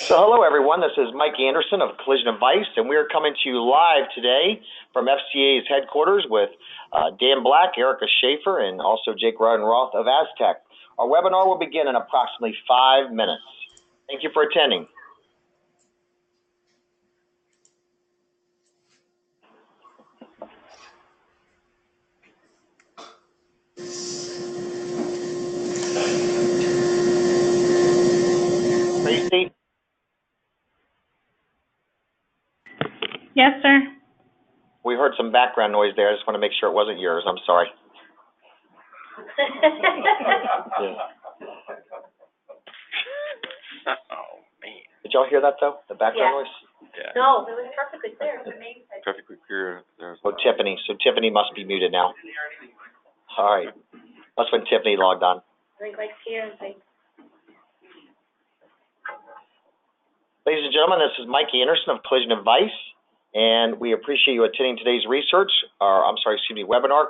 So hello everyone, this is Mike Anderson of Collision Advice, and we are coming to you live today from FCA's headquarters with Dan Black, Erica Schaefer, and also Jake Roth of Aztec. Our webinar will begin in approximately 5 minutes. Thank you for attending. Tracy? Yes, sir. We heard some background noise there. I just want to make sure it wasn't yours. I'm sorry. Yeah. Oh, man. Did y'all hear that, though? The background noise? Yeah. No, it was perfectly clear. Perfectly clear. Oh, Tiffany. So Tiffany must be muted now. All right. That's when Tiffany logged on. I think like here, like. Ladies and gentlemen, this is Mike Anderson of Collision Advice, and we appreciate you attending today's webinar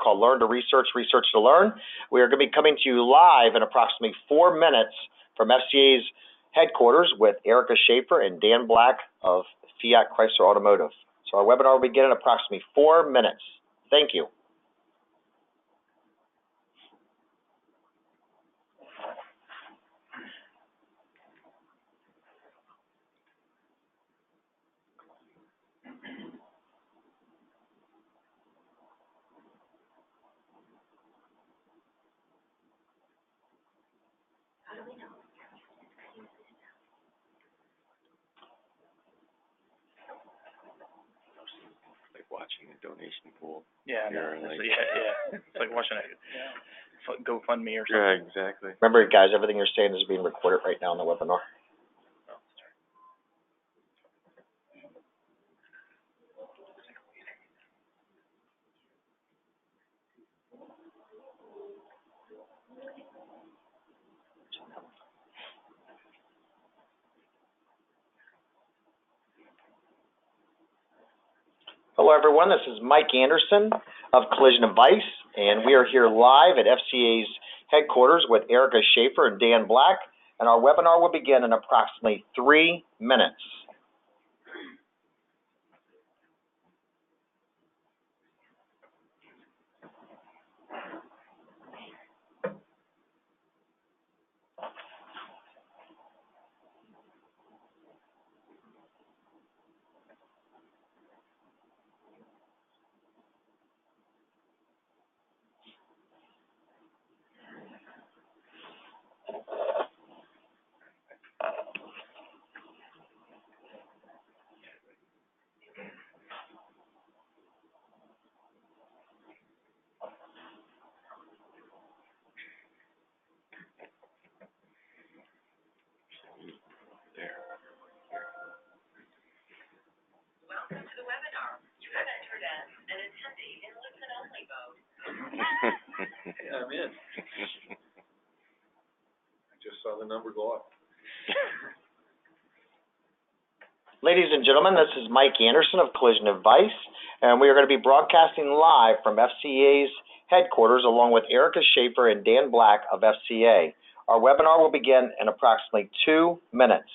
called Learn to Research, Research to Learn. We are going to be coming to you live in approximately 4 minutes from FCA's headquarters with Erica Schaefer and Dan Black of Fiat Chrysler Automotive. So our webinar will begin in approximately 4 minutes. Thank you. How do we know? Like watching a donation pool. Yeah, You're no, like- yeah. It's like watching a GoFundMe or something. Yeah, exactly. Remember, guys, everything you're saying is being recorded right now on the webinar. Hello, everyone. This is Mike Anderson of Collision Advice, and we are here live at FCA's headquarters with Erica Schaefer and Dan Black, and our webinar will begin in approximately 3 minutes. There. Welcome to the webinar. You have entered as an attendee in listen-only mode. Yeah, I'm in. I just saw the number go up. Ladies and gentlemen, this is Mike Anderson of Collision Advice, and we are going to be broadcasting live from FCA's headquarters along with Erica Schaefer and Dan Black of FCA. Our webinar will begin in approximately 2 minutes.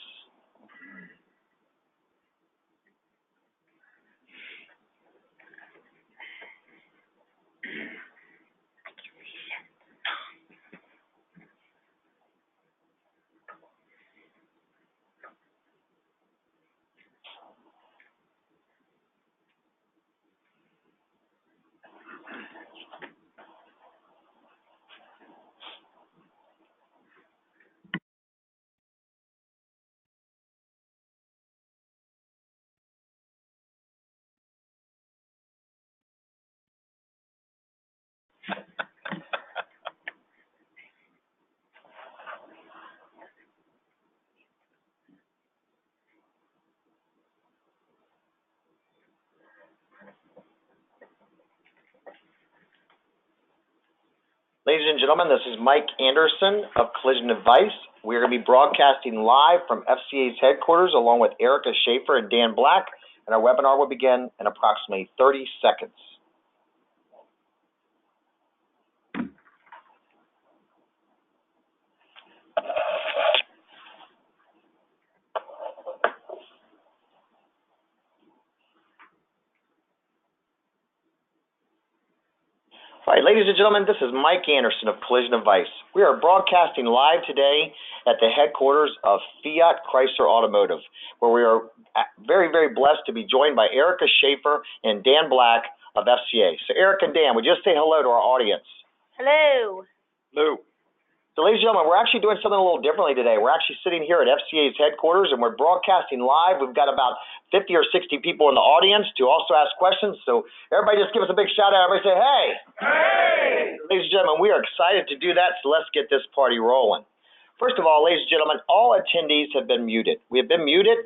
Ladies and gentlemen, this is Mike Anderson of Collision Advice. We're going to be broadcasting live from FCA's headquarters along with Erica Schaefer and Dan Black, and our webinar will begin in approximately 30 seconds. right, ladies and gentlemen, this is Mike Anderson of Collision Advice. We are broadcasting live today at the headquarters of Fiat Chrysler Automotive, where we are very, very blessed to be joined by Erica Schaefer and Dan Black of FCA. So Eric and Dan, would you just say hello to our audience? Hello. Lou. So ladies and gentlemen, we're actually doing something a little differently today. We're actually sitting here at FCA's headquarters and we're broadcasting live. We've got about 50 or 60 people in the audience to also ask questions. So everybody just give us a big shout out. Everybody say, hey. Hey. Ladies and gentlemen, we are excited to do that. So let's get this party rolling. First of all, ladies and gentlemen, all attendees have been muted. We have been muted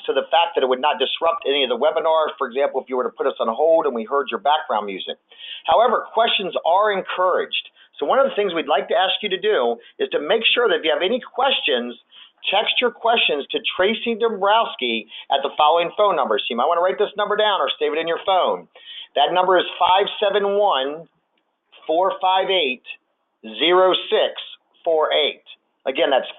so the fact that it would not disrupt any of the webinar. For example, if you were to put us on hold and we heard your background music. However, questions are encouraged. So one of the things we'd like to ask you to do is to make sure that if you have any questions, text your questions to Tracy Dombrowski at the following phone number. So you might want to write this number down or save it in your phone. That number is 571-458-0648. Again, that's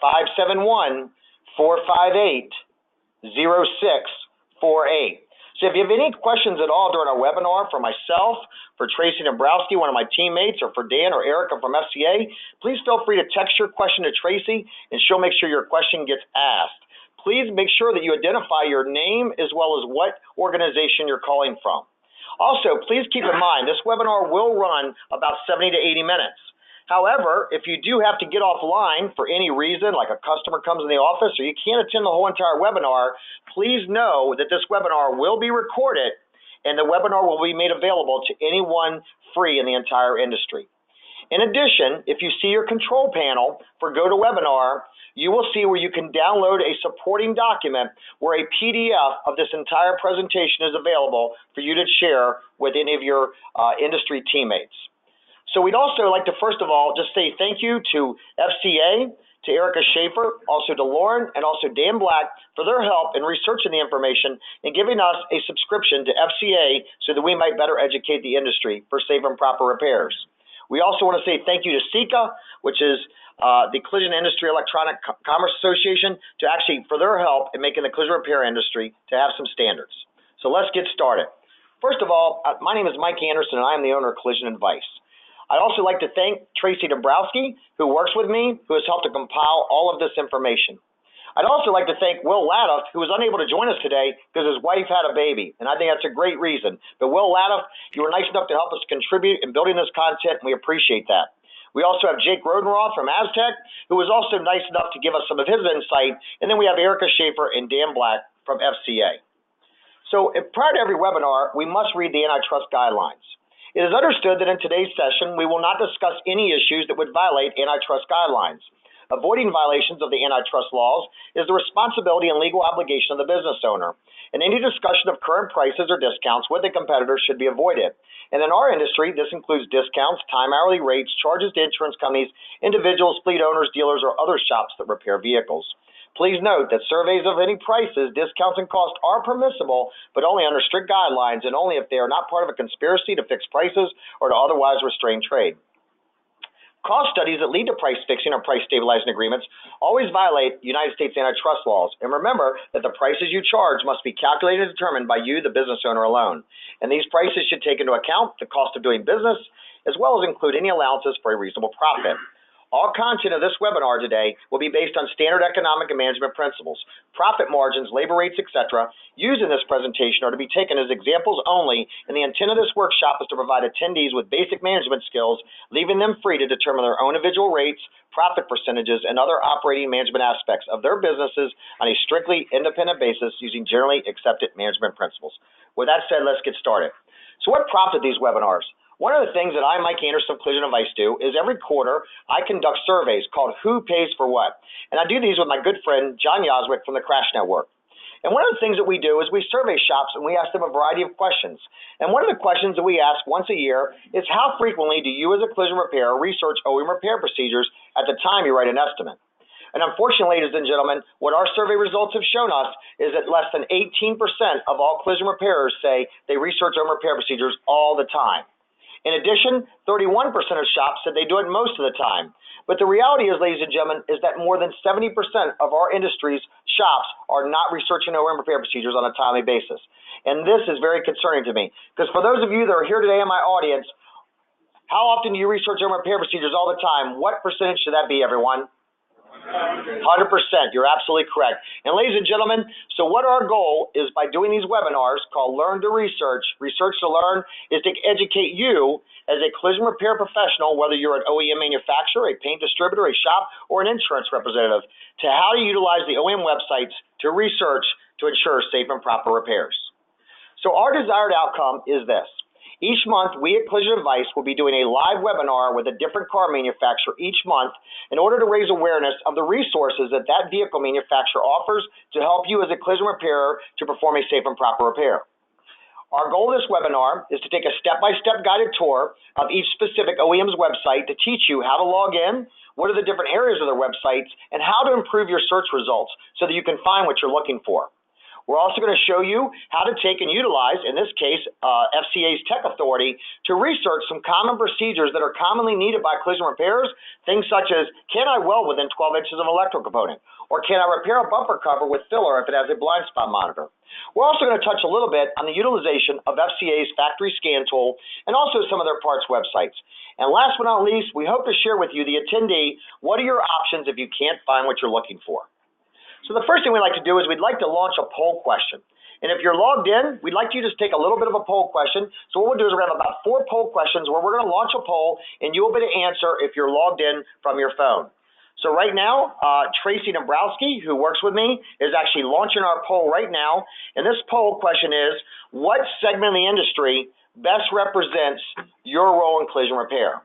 571-458-0648. So if you have any questions at all during our webinar for myself, for Tracy Dombrowski, one of my teammates, or for Dan or Erica from FCA, please feel free to text your question to Tracy and she'll make sure your question gets asked. Please make sure that you identify your name as well as what organization you're calling from. Also, please keep in mind, this webinar will run about 70 to 80 minutes. However, if you do have to get offline for any reason, like a customer comes in the office or you can't attend the whole entire webinar, please know that this webinar will be recorded and the webinar will be made available to anyone free in the entire industry. In addition, if you see your control panel for GoToWebinar, you will see where you can download a supporting document where a PDF of this entire presentation is available for you to share with any of your industry teammates. So we'd also like to, first of all, just say thank you to FCA, to Erica Schaefer, also to Lauren, and also Dan Black for their help in researching the information and giving us a subscription to FCA so that we might better educate the industry for safe and proper repairs. We also want to say thank you to SECA, which is the Collision Industry Electronic Commerce Association, for their help in making the collision repair industry to have some standards. So let's get started. First of all, my name is Mike Anderson, and I am the owner of Collision Advice. I'd also like to thank Tracy Dombrowski, who works with me, who has helped to compile all of this information. I'd also like to thank Will Ladoff, who was unable to join us today because his wife had a baby, and I think that's a great reason. But Will Ladoff, you were nice enough to help us contribute in building this content, and we appreciate that. We also have Jake Rodenroth from Aztec, who was also nice enough to give us some of his insight, and then we have Erica Schaefer and Dan Black from FCA. So prior to every webinar, we must read the antitrust guidelines. It is understood that in today's session, we will not discuss any issues that would violate antitrust guidelines. Avoiding violations of the antitrust laws is the responsibility and legal obligation of the business owner, and any discussion of current prices or discounts with a competitor should be avoided. And in our industry, this includes discounts, time hourly rates, charges to insurance companies, individuals, fleet owners, dealers, or other shops that repair vehicles. Please note that surveys of any prices, discounts, and costs are permissible, but only under strict guidelines and only if they are not part of a conspiracy to fix prices or to otherwise restrain trade. Cost studies that lead to price fixing or price stabilizing agreements always violate United States antitrust laws. And remember that the prices you charge must be calculated and determined by you, the business owner, alone. And these prices should take into account the cost of doing business, as well as include any allowances for a reasonable profit. All content of this webinar today will be based on standard economic and management principles. Profit margins, labor rates, etc. used in this presentation are to be taken as examples only, and the intent of this workshop is to provide attendees with basic management skills, leaving them free to determine their own individual rates, profit percentages, and other operating management aspects of their businesses on a strictly independent basis using generally accepted management principles. With that said, let's get started. So what prompted these webinars? One of the things that I, Mike Anderson of Collision Advice, do is every quarter I conduct surveys called Who Pays for What? And I do these with my good friend John Yoswick from the Crash Network. And one of the things that we do is we survey shops and we ask them a variety of questions. And one of the questions that we ask once a year is how frequently do you as a collision repairer research OEM repair procedures at the time you write an estimate? And unfortunately, ladies and gentlemen, what our survey results have shown us is that less than 18% of all collision repairers say they research OEM repair procedures all the time. In addition, 31% of shops said they do it most of the time. But the reality is, ladies and gentlemen, is that more than 70% of our industry's shops are not researching OEM repair procedures on a timely basis. And this is very concerning to me, because for those of you that are here today in my audience, How often do you research and repair procedures? All the time. What percentage should that be, everyone? 100%. You're absolutely correct. And ladies and gentlemen, so what our goal is by doing these webinars called Learn to Research, Research to Learn, is to educate you as a collision repair professional, whether you're an OEM manufacturer, a paint distributor, a shop, or an insurance representative, to how to utilize the OEM websites to research to ensure safe and proper repairs. So our desired outcome is this. Each month, we at Collision Advice will be doing a live webinar with a different car manufacturer each month in order to raise awareness of the resources that that vehicle manufacturer offers to help you as a collision repairer to perform a safe and proper repair. Our goal of this webinar is to take a step-by-step guided tour of each specific OEM's website to teach you how to log in, what are the different areas of their websites, and how to improve your search results so that you can find what you're looking for. We're also going to show you how to take and utilize, in this case, FCA's Tech Authority, to research some common procedures that are commonly needed by collision repairs, things such as, can I weld within 12 inches of an electrical component? Or can I repair a bumper cover with filler if it has a blind spot monitor? We're also going to touch a little bit on the utilization of FCA's factory scan tool and also some of their parts websites. And last but not least, we hope to share with you, the attendee, what are your options if you can't find what you're looking for? So the first thing we'd like to do is we'd like to launch a poll question. And if you're logged in, we'd like you to just take a little bit of a poll question. So what we'll do is we're going to have about 4 poll questions where we're going to launch a poll, and you'll be able to answer if you're logged in from your phone. So right now, Tracy Dombrowski, who works with me, is actually launching our poll right now. And this poll question is, what segment of the industry best represents your role in collision repair?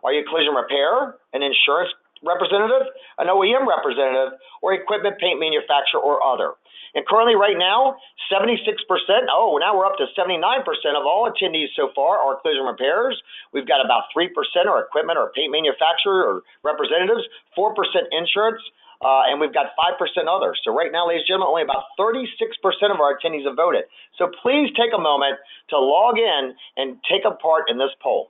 Are you a collision repairer, an insurance representative, an OEM representative, or equipment paint manufacturer or other? And currently right now, 76%, now we're up to 79% of all attendees so far are collision repairers. We've got about 3% are equipment or paint manufacturer or representatives, 4% insurance, and we've got 5% others. So right now, ladies and gentlemen, only about 36% of our attendees have voted. So please take a moment to log in and take a part in this poll.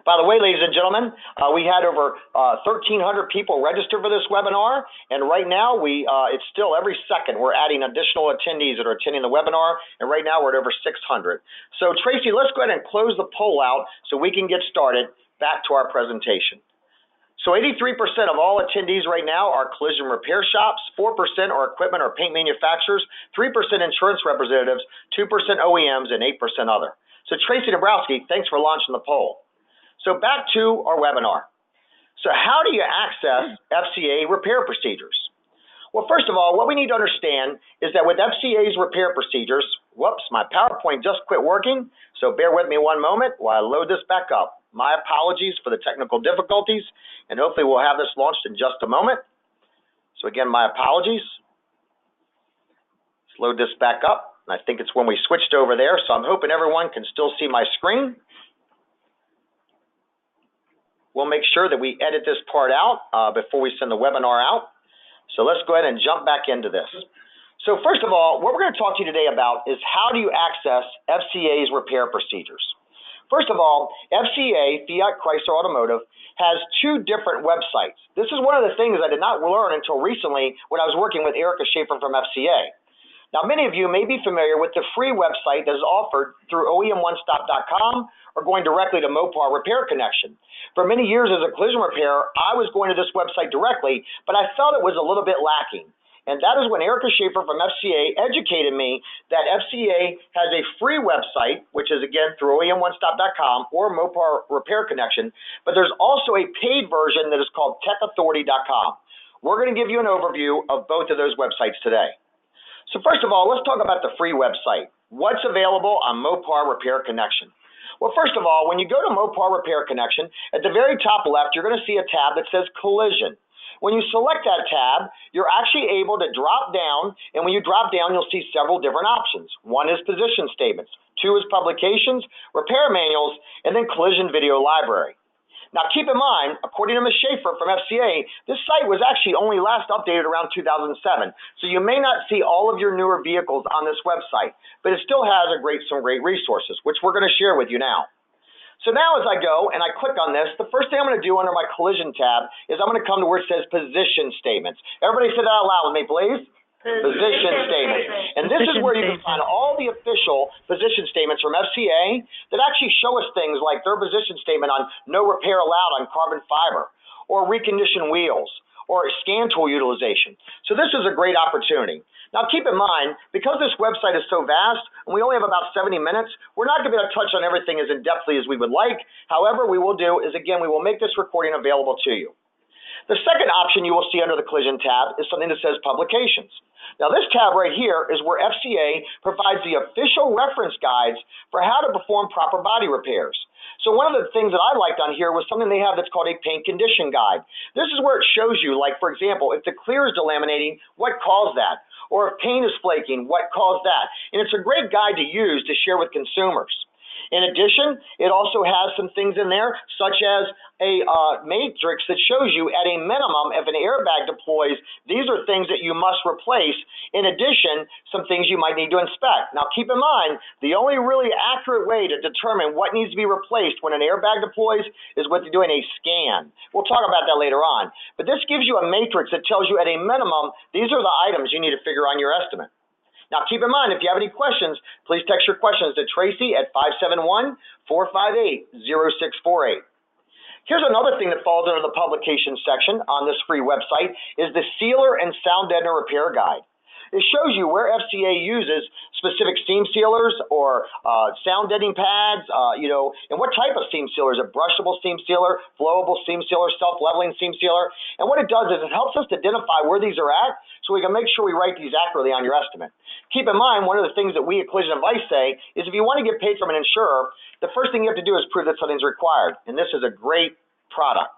By the way, ladies and gentlemen, we had over 1,300 people register for this webinar, and right now it's still every second we're adding additional attendees that are attending the webinar, and right now we're at over 600. So Tracy, let's go ahead and close the poll out so we can get started back to our presentation. So 83% of all attendees right now are collision repair shops, 4% are equipment or paint manufacturers, 3% insurance representatives, 2% OEMs, and 8% other. So Tracy Dombrowski, thanks for launching the poll. So back to our webinar. So how do you access FCA repair procedures? Well, first of all, what we need to understand is that with FCA's repair procedures, whoops, my PowerPoint just quit working, so bear with me one moment while I load this back up. My apologies for the technical difficulties, and hopefully we'll have this launched in just a moment. So again, my apologies. Let's load this back up. And I think it's when we switched over there, so I'm hoping everyone can still see my screen. We'll make sure that we edit this part out before we send the webinar out. So let's go ahead and jump back into this. So first of all, what we're going to talk to you today about is how do you access FCA's repair procedures. First of all, FCA, Fiat Chrysler Automotive, has 2 different websites. This is one of the things I did not learn until recently when I was working with Erica Schaefer from FCA. Now, many of you may be familiar with the free website that is offered through OEM1stop.com or going directly to Mopar Repair Connection. For many years as a collision repairer, I was going to this website directly, but I felt it was a little bit lacking. And that is when Erica Schaefer from FCA educated me that FCA has a free website, which is again through OEM1stop.com or Mopar Repair Connection, but there's also a paid version that is called techauthority.com. We're going to give you an overview of both of those websites today. So first of all, let's talk about the free website. What's available on Mopar Repair Connection? Well, first of all, when you go to Mopar Repair Connection, at the very top left, you're going to see a tab that says Collision. When you select that tab, you're actually able to drop down, and when you drop down, you'll see several different options. 1 is position statements, 2 is publications, repair manuals, and then collision video library. Now, keep in mind, according to Ms. Schaefer from FCA, this site was actually only last updated around 2007, so you may not see all of your newer vehicles on this website, but it still has some great resources, which we're going to share with you now. So now as I go and I click on this, the first thing I'm going to do under my collision tab is I'm going to come to where it says position statements. Everybody say that out loud with me, please. Position statement. And this is where you can find all the official position statements from FCA that actually show us things like their position statement on no repair allowed on carbon fiber, or reconditioned wheels, or scan tool utilization. So this is a great opportunity. Now keep in mind, because this website is so vast, and we only have about 70 minutes, we're not going to be able to touch on everything as in-depthly as we would like. However, we will do is, again, we will make this recording available to you. The second option you will see under the collision tab is something that says publications. Now this tab right here is where FCA provides the official reference guides for how to perform proper body repairs. So one of the things that I liked on here was something they have that's called a paint condition guide. This is where it shows you, like for example, if the clear is delaminating, what caused that? Or if paint is flaking, what caused that? And it's a great guide to use to share with consumers. In addition, it also has some things in there, such as a matrix that shows you at a minimum, if an airbag deploys, these are things that you must replace. In addition, some things you might need to inspect. Now keep in mind, the only really accurate way to determine what needs to be replaced when an airbag deploys is with doing a scan. We'll talk about that later on. But this gives you a matrix that tells you at a minimum, these are the items you need to figure on your estimate. Now, keep in mind, if you have any questions, please text your questions to Tracy at 571-458-0648. Here's another thing that falls under the publication section on this free website is the Sealer and Sound Deadener Repair Guide. It shows you where FCA uses specific seam sealers or sound deadening pads, and what type of seam sealer. Is it brushable seam sealer, flowable seam sealer, self-leveling seam sealer? And what it does is it helps us to identify where these are at so we can make sure we write these accurately on your estimate. Keep in mind, one of the things that we at Collision Advice say is if you want to get paid from an insurer, the first thing you have to do is prove that something's required, and this is a great product.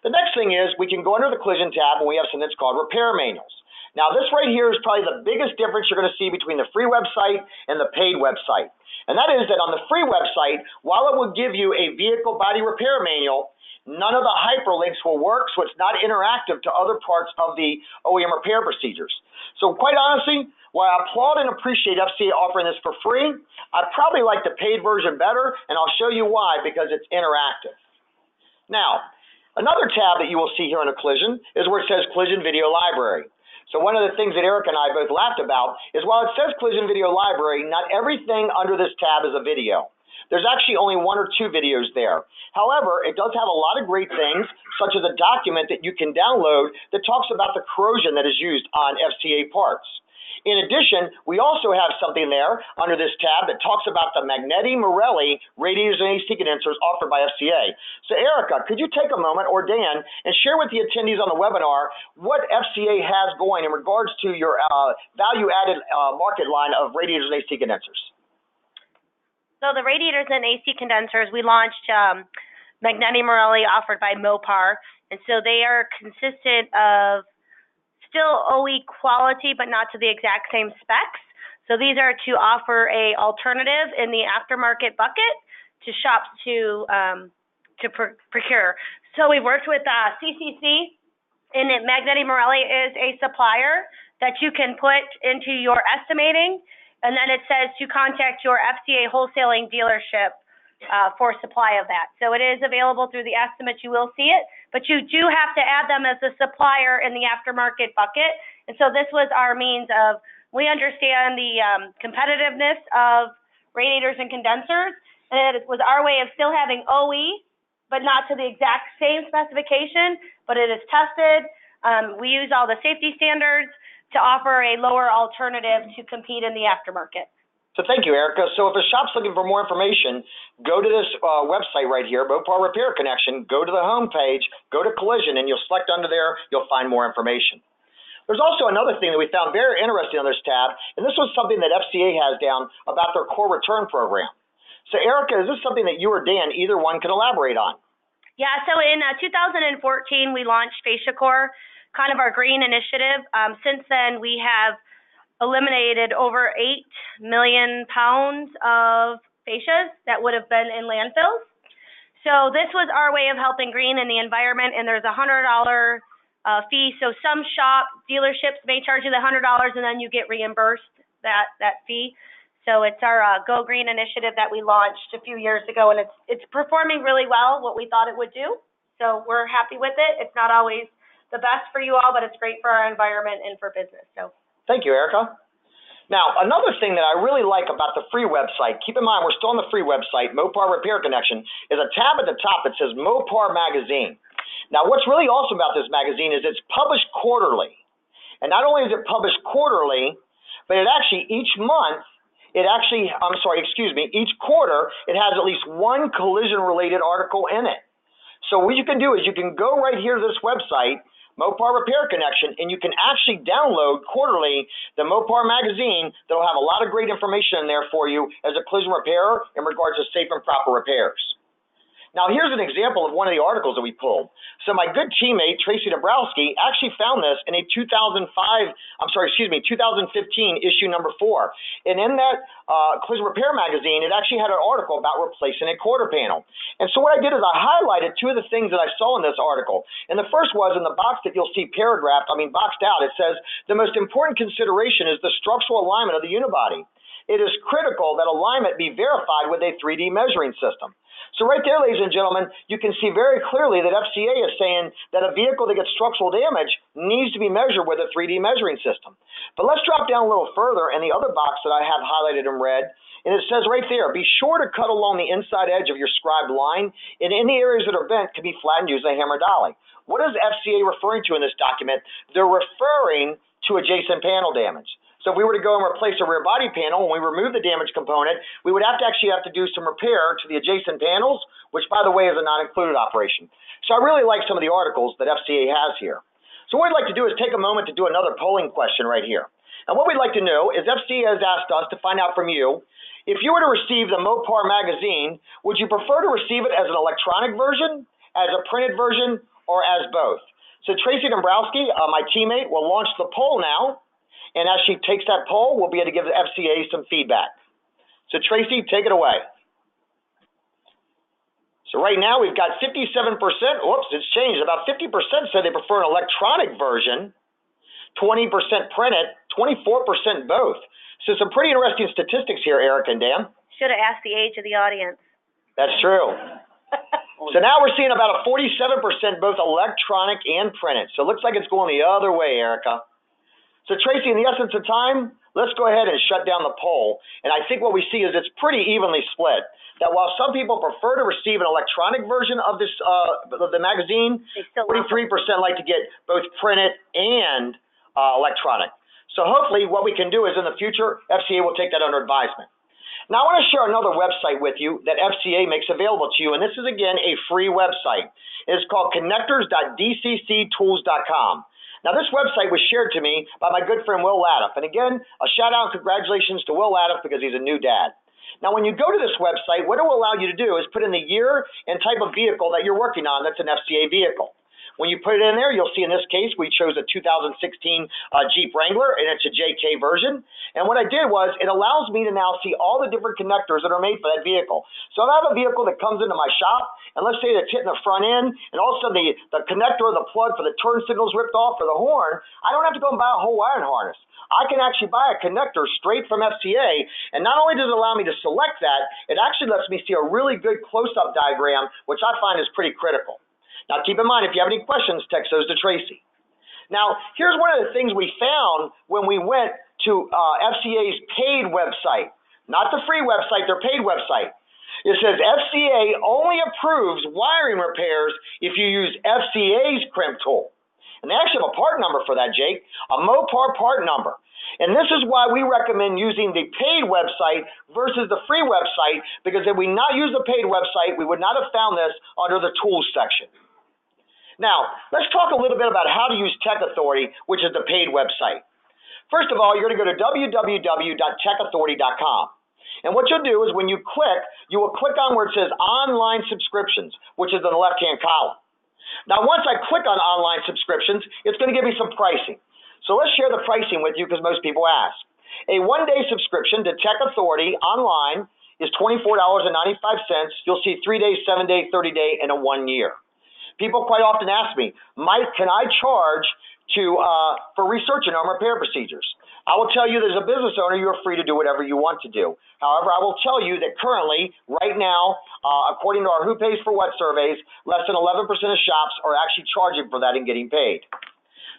The next thing is we can go under the collision tab and we have something that's called repair manuals. Now this right here is probably the biggest difference you're going to see between the free website and the paid website. And that is that on the free website, while it will give you a vehicle body repair manual, none of the hyperlinks will work, so it's not interactive to other parts of the OEM repair procedures. So quite honestly, while I applaud and appreciate FCA offering this for free, I probably like the paid version better, and I'll show you why, because it's interactive. Now, another tab that you will see here in a collision is where it says Collision Video Library. So one of the things that Eric and I both laughed about is while it says Collision Video Library, not everything under this tab is a video. There's actually only 1 or 2 videos there. However, it does have a lot of great things, such as a document that you can download that talks about the corrosion that is used on FCA parts. In addition, we also have something there under this tab that talks about the Magneti Marelli radiators and AC condensers offered by FCA. So Erica, could you take a moment, or Dan, and share with the attendees on the webinar what FCA has going in regards to your value-added market line of radiators and AC condensers? So the radiators and AC condensers, we launched Magneti Marelli offered by Mopar, and so they are consistent of still OE quality, but not to the exact same specs. So these are to offer a alternative in the aftermarket bucket to shops to procure. So we worked with CCC, and Magneti Marelli is a supplier that you can put into your estimating, and then it says to contact your FCA wholesaling dealership for supply of that. So it is available through the estimate. You will see it, but you do have to add them as a supplier in the aftermarket bucket. And so this was our means of, we understand the competitiveness of radiators and condensers, and it was our way of still having OE, but not to the exact same specification, but it is tested. We use all the safety standards to offer a lower alternative to compete in the aftermarket. So thank you, Erica. So if a shop's looking for more information, go to this website right here, Mopar Repair Connection, go to the home page, go to Collision, and you'll select under there, you'll find more information. There's also another thing that we found very interesting on this tab, and this was something that FCA has down about their core return program. So Erica, is this something that you or Dan, either one, can elaborate on? Yeah, so in 2014, we launched FasciaCore, kind of our green initiative. Since then, we have eliminated over 8 million pounds of fascias that would have been in landfills. So this was our way of helping green in the environment, and there's a $100 fee. So some shop dealerships may charge you the $100, and then you get reimbursed that fee. So it's our Go Green initiative that we launched a few years ago, and it's performing really well, what we thought it would do. So we're happy with it. It's not always the best for you all, but it's great for our environment and for business. So Thank you, Erica. Now, another thing that I really like about the free website, keep in mind we're still on the free website, Mopar Repair Connection, is a tab at the top that says Mopar Magazine. Now, what's really awesome about this magazine is it's published quarterly. And not only is it published quarterly, but it actually, each quarter, it has at least one collision-related article in it. So what you can do is you can go right here to this website, Mopar Repair Connection, and you can actually download quarterly the Mopar magazine that will have a lot of great information in there for you as a collision repairer in regards to safe and proper repairs. Now, here's an example of one of the articles that we pulled. So my good teammate, Tracy Dabrowski, actually found this in a 2015 issue number 4. And in that collision repair magazine, it actually had an article about replacing a quarter panel. And so what I did is I highlighted 2 of the things that I saw in this article. And the first was in the box that you'll see boxed out, it says, the most important consideration is the structural alignment of the unibody. It is critical that alignment be verified with a 3D measuring system. So right there, ladies and gentlemen, you can see very clearly that FCA is saying that a vehicle that gets structural damage needs to be measured with a 3D measuring system. But let's drop down a little further in the other box that I have highlighted in red, and it says right there, be sure to cut along the inside edge of your scribed line, and in the areas that are bent can be flattened using a hammer dolly. What is FCA referring to in this document? They're referring to adjacent panel damage. So if we were to go and replace a rear body panel, when we remove the damaged component, we would actually have to do some repair to the adjacent panels, which, by the way, is a not-included operation. So I really like some of the articles that FCA has here. So what I'd like to do is take a moment to do another polling question right here. And what we'd like to know is FCA has asked us to find out from you, if you were to receive the Mopar magazine, would you prefer to receive it as an electronic version, as a printed version, or as both? So Tracy Dombrowski, my teammate, will launch the poll now. And as she takes that poll, we'll be able to give the FCA some feedback. So Tracy, take it away. So right now we've got 57%, whoops, it's changed. About 50% said they prefer an electronic version, 20% printed, 24% both. So some pretty interesting statistics here, Eric and Dan. Should have asked the age of the audience. That's true. So now we're seeing about a 47% both electronic and printed. So it looks like it's going the other way, Erica. So Tracy, in the essence of time, let's go ahead and shut down the poll. And I think what we see is it's pretty evenly split. That while some people prefer to receive an electronic version of this of the magazine, 43% like to get both printed and electronic. So hopefully what we can do is in the future, FCA will take that under advisement. Now I want to share another website with you that FCA makes available to you, and this is again a free website. It's called connectors.dcctools.com. Now, this website was shared to me by my good friend Will Laddiff. And again, a shout out and congratulations to Will Laddiff because he's a new dad. Now, when you go to this website, what it will allow you to do is put in the year and type of vehicle that you're working on that's an FCA vehicle. When you put it in there, you'll see in this case, we chose a 2016 Jeep Wrangler, and it's a JK version. And what I did was, it allows me to now see all the different connectors that are made for that vehicle. So if I have a vehicle that comes into my shop, and let's say it's hitting the front end, and all of a sudden the connector or the plug for the turn signal is ripped off for the horn, I don't have to go and buy a whole wiring harness. I can actually buy a connector straight from FCA, and not only does it allow me to select that, it actually lets me see a really good close-up diagram, which I find is pretty critical. Now, keep in mind, if you have any questions, text those to Tracy. Now, here's one of the things we found when we went to FCA's paid website. Not the free website, their paid website. It says FCA only approves wiring repairs if you use FCA's crimp tool. And they actually have a part number for that, Jake, a Mopar part number. And this is why we recommend using the paid website versus the free website, because if we not use the paid website, we would not have found this under the tools section. Now, let's talk a little bit about how to use Tech Authority, which is the paid website. First of all, you're going to go to www.techauthority.com. And what you'll do is when you will click on where it says Online Subscriptions, which is in the left-hand column. Now, once I click on Online Subscriptions, it's going to give me some pricing. So let's share the pricing with you because most people ask. A one-day subscription to Tech Authority online is $24.95. You'll see 3-day, 7-day, 30-day, and a 1 year. People quite often ask me, Mike, can I charge for research and home repair procedures? I will tell you, as a business owner, you are free to do whatever you want to do. However, I will tell you that currently, right now, according to our Who Pays for What surveys, less than 11% of shops are actually charging for that and getting paid.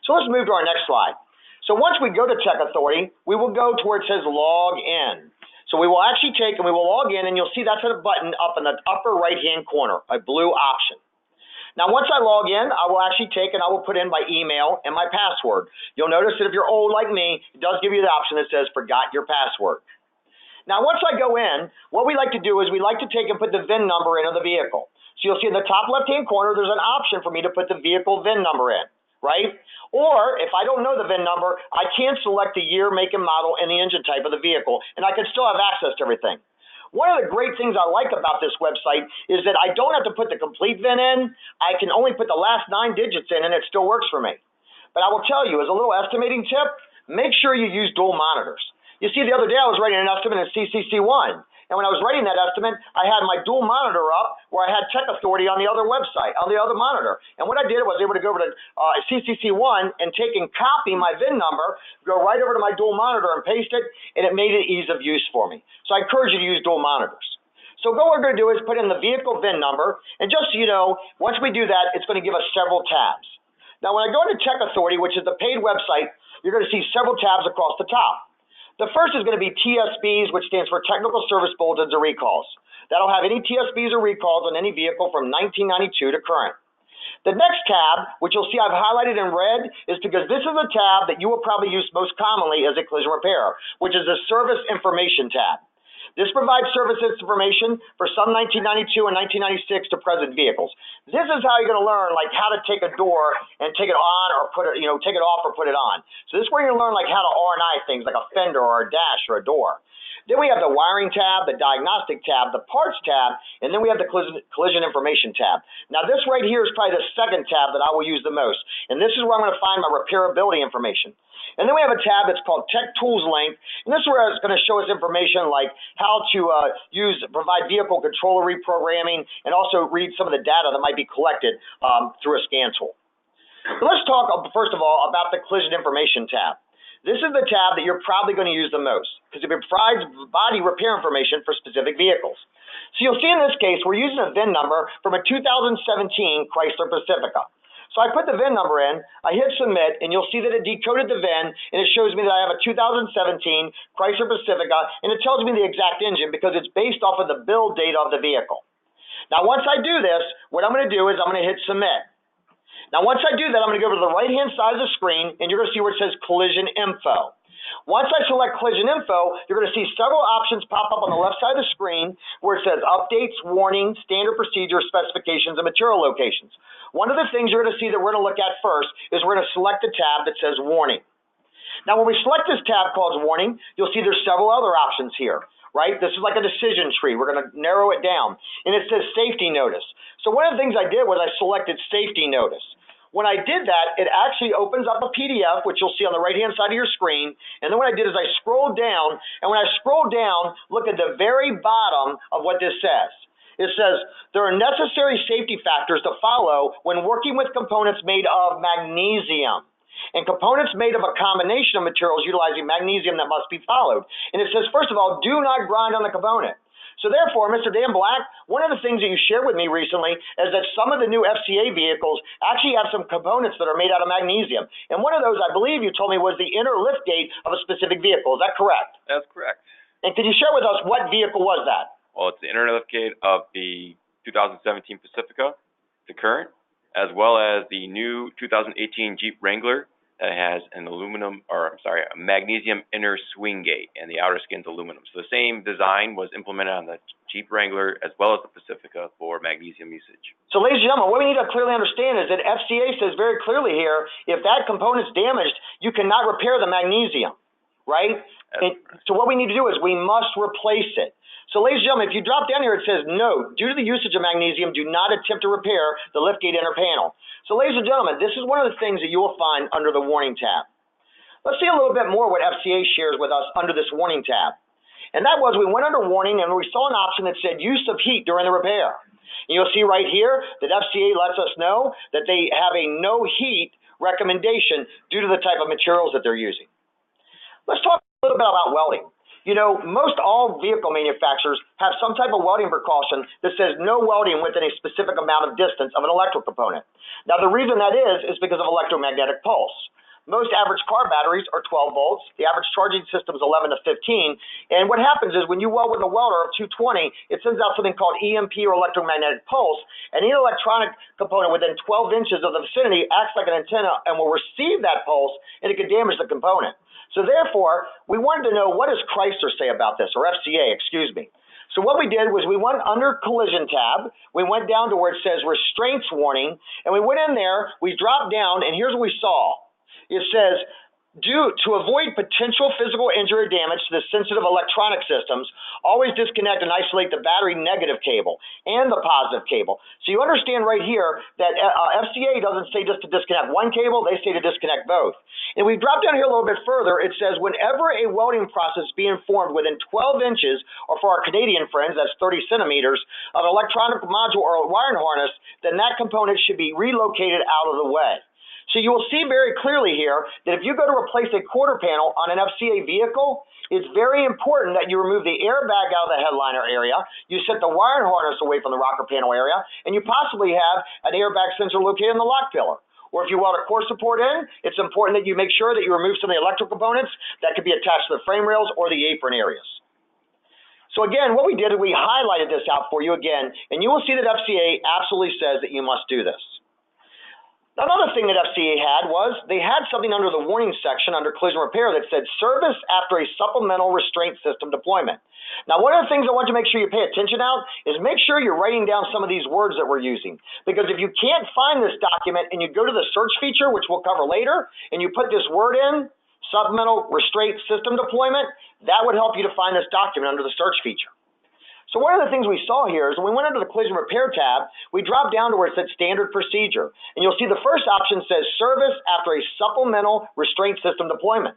So let's move to our next slide. So once we go to Tech Authority, we will go to where it says log in. So we will actually take and we will log in, and you'll see that's a button up in the upper right-hand corner, a blue option. Now, once I log in, I will actually take and I will put in my email and my password. You'll notice that if you're old like me, it does give you the option that says forgot your password. Now, once I go in, what we like to do is we like to take and put the VIN number in of the vehicle. So you'll see in the top left-hand corner, there's an option for me to put the vehicle VIN number in, right? Or if I don't know the VIN number, I can select the year, make, and model and the engine type of the vehicle, and I can still have access to everything. One of the great things I like about this website is that I don't have to put the complete VIN in. I can only put the last 9 digits in, and it still works for me. But I will tell you, as a little estimating tip, make sure you use dual monitors. You see, the other day I was writing an estimate in CCC1. And when I was writing that estimate, I had my dual monitor up where I had Tech Authority on the other website, on the other monitor. And what I did was able to go over to CCC1 and take and copy my VIN number, go right over to my dual monitor and paste it, and it made it ease of use for me. So I encourage you to use dual monitors. So what we're going to do is put in the vehicle VIN number, and just so you know, once we do that, it's going to give us several tabs. Now, when I go into Tech Authority, which is the paid website, you're going to see several tabs across the top. The first is going to be TSBs, which stands for Technical Service Bulletins or Recalls. That'll have any TSBs or recalls on any vehicle from 1992 to current. The next tab, which you'll see I've highlighted in red, is because this is a tab that you will probably use most commonly as a collision repair, which is the Service Information tab. This provides service information for some 1992 and 1996 to present vehicles. This is how you're going to learn like how to take a door and take it on or put it, take it off or put it on. So this is where you're going to learn like how to R&I things like a fender or a dash or a door. Then we have the wiring tab, the diagnostic tab, the parts tab, and then we have the collision information tab. Now this right here is probably the second tab that I will use the most. And this is where I'm going to find my repairability information. And then we have a tab that's called Tech Tools Link, and this is where it's going to show us information like how to provide vehicle controller reprogramming, and also read some of the data that might be collected through a scan tool. So let's talk, first of all, about the Collision Information tab. This is the tab that you're probably going to use the most, because it provides body repair information for specific vehicles. So you'll see in this case, we're using a VIN number from a 2017 Chrysler Pacifica. So I put the VIN number in, I hit submit, and you'll see that it decoded the VIN, and it shows me that I have a 2017 Chrysler Pacifica, and it tells me the exact engine because it's based off of the build date of the vehicle. Now, once I do this, what I'm going to do is I'm going to hit submit. Now, once I do that, I'm going to go to the right-hand side of the screen, and you're going to see where it says Collision Info. Once I select Collision Info, you're going to see several options pop up on the left side of the screen where it says Updates, Warnings, Standard Procedures, Specifications, and Material Locations. One of the things you're going to see that we're going to look at first is we're going to select the tab that says Warning. Now, when we select this tab called Warning, you'll see there's several other options here, right? This is like a decision tree. We're going to narrow it down. And it says Safety Notice. So one of the things I did was I selected Safety Notice. When I did that, it actually opens up a PDF, which you'll see on the right-hand side of your screen. And then what I did is I scrolled down, and when I scroll down, look at the very bottom of what this says. It says, there are necessary safety factors to follow when working with components made of magnesium. And components made of a combination of materials utilizing magnesium that must be followed. And it says, first of all, do not grind on the component. So therefore, Mr. Dan Black, one of the things that you shared with me recently is that some of the new FCA vehicles actually have some components that are made out of magnesium. And one of those, I believe you told me, was the inner lift gate of a specific vehicle. Is that correct? That's correct. And could you share with us what vehicle was that? Well, it's the inner lift gate of the 2017 Pacifica, the current, as well as the new 2018 Jeep Wrangler that has an a magnesium inner swing gate, and the outer skin's aluminum. So the same design was implemented on the Jeep Wrangler as well as the Pacifica for magnesium usage. So ladies and gentlemen, what we need to clearly understand is that FCA says very clearly here, if that component's damaged, you cannot repair the magnesium, right? So what we need to do is we must replace it. So ladies and gentlemen, if you drop down here, it says, no, due to the usage of magnesium, do not attempt to repair the liftgate inner panel. So ladies and gentlemen, this is one of the things that you will find under the warning tab. Let's see a little bit more what FCA shares with us under this warning tab. And that was, we went under warning and we saw an option that said use of heat during the repair. And you'll see right here that FCA lets us know that they have a no heat recommendation due to the type of materials that they're using. Let's talk a little bit about welding. You know, most all vehicle manufacturers have some type of welding precaution that says no welding within a specific amount of distance of an electrical component. Now, the reason that is because of electromagnetic pulse. Most average car batteries are 12 volts. The average charging system is 11 to 15. And what happens is when you weld with a welder of 220, it sends out something called EMP or electromagnetic pulse. And any electronic component within 12 inches of the vicinity acts like an antenna and will receive that pulse, and it can damage the component. So therefore, we wanted to know, what does Chrysler say about this, or FCA, excuse me. So what we did was we went under collision tab, we went down to where it says restraints warning, and we went in there, we dropped down, and here's what we saw. It says, due to avoid potential physical injury or damage to the sensitive electronic systems, always disconnect and isolate the battery negative cable and the positive cable. So you understand right here that FCA doesn't say just to disconnect one cable, they say to disconnect both. And we drop down here a little bit further, it says whenever a welding process is being formed within 12 inches, or for our Canadian friends, that's 30 centimeters, of an electronic module or wiring harness, then that component should be relocated out of the way. So you will see very clearly here that if you go to replace a quarter panel on an FCA vehicle, it's very important that you remove the airbag out of the headliner area, you set the wiring harness away from the rocker panel area, and you possibly have an airbag sensor located in the lock pillar. Or if you weld a core support in, it's important that you make sure that you remove some of the electrical components that could be attached to the frame rails or the apron areas. So again, what we did is we highlighted this out for you again, and you will see that FCA absolutely says that you must do this. Another thing that FCA had was they had something under the warning section under collision repair that said service after a supplemental restraint system deployment. Now, one of the things I want you to make sure you pay attention out is make sure you're writing down some of these words that we're using. Because if you can't find this document and you go to the search feature, which we'll cover later, and you put this word in, supplemental restraint system deployment, that would help you to find this document under the search feature. So one of the things we saw here is when we went under the collision repair tab, we dropped down to where it said standard procedure. And you'll see the first option says service after a supplemental restraint system deployment.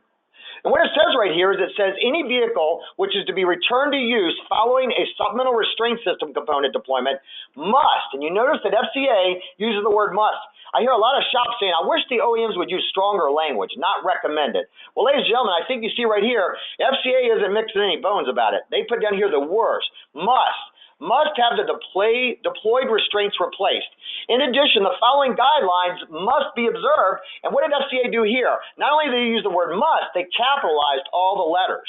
And what it says right here is it says any vehicle which is to be returned to use following a supplemental restraint system component deployment must, and you notice that FCA uses the word must. I hear a lot of shops saying, I wish the OEMs would use stronger language, not recommended. Well, ladies and gentlemen, I think you see right here, FCA isn't mixing any bones about it. They put down here the worst, must have the deployed restraints replaced. In addition, the following guidelines must be observed. And what did FCA do here? Not only did they use the word must, they capitalized all the letters.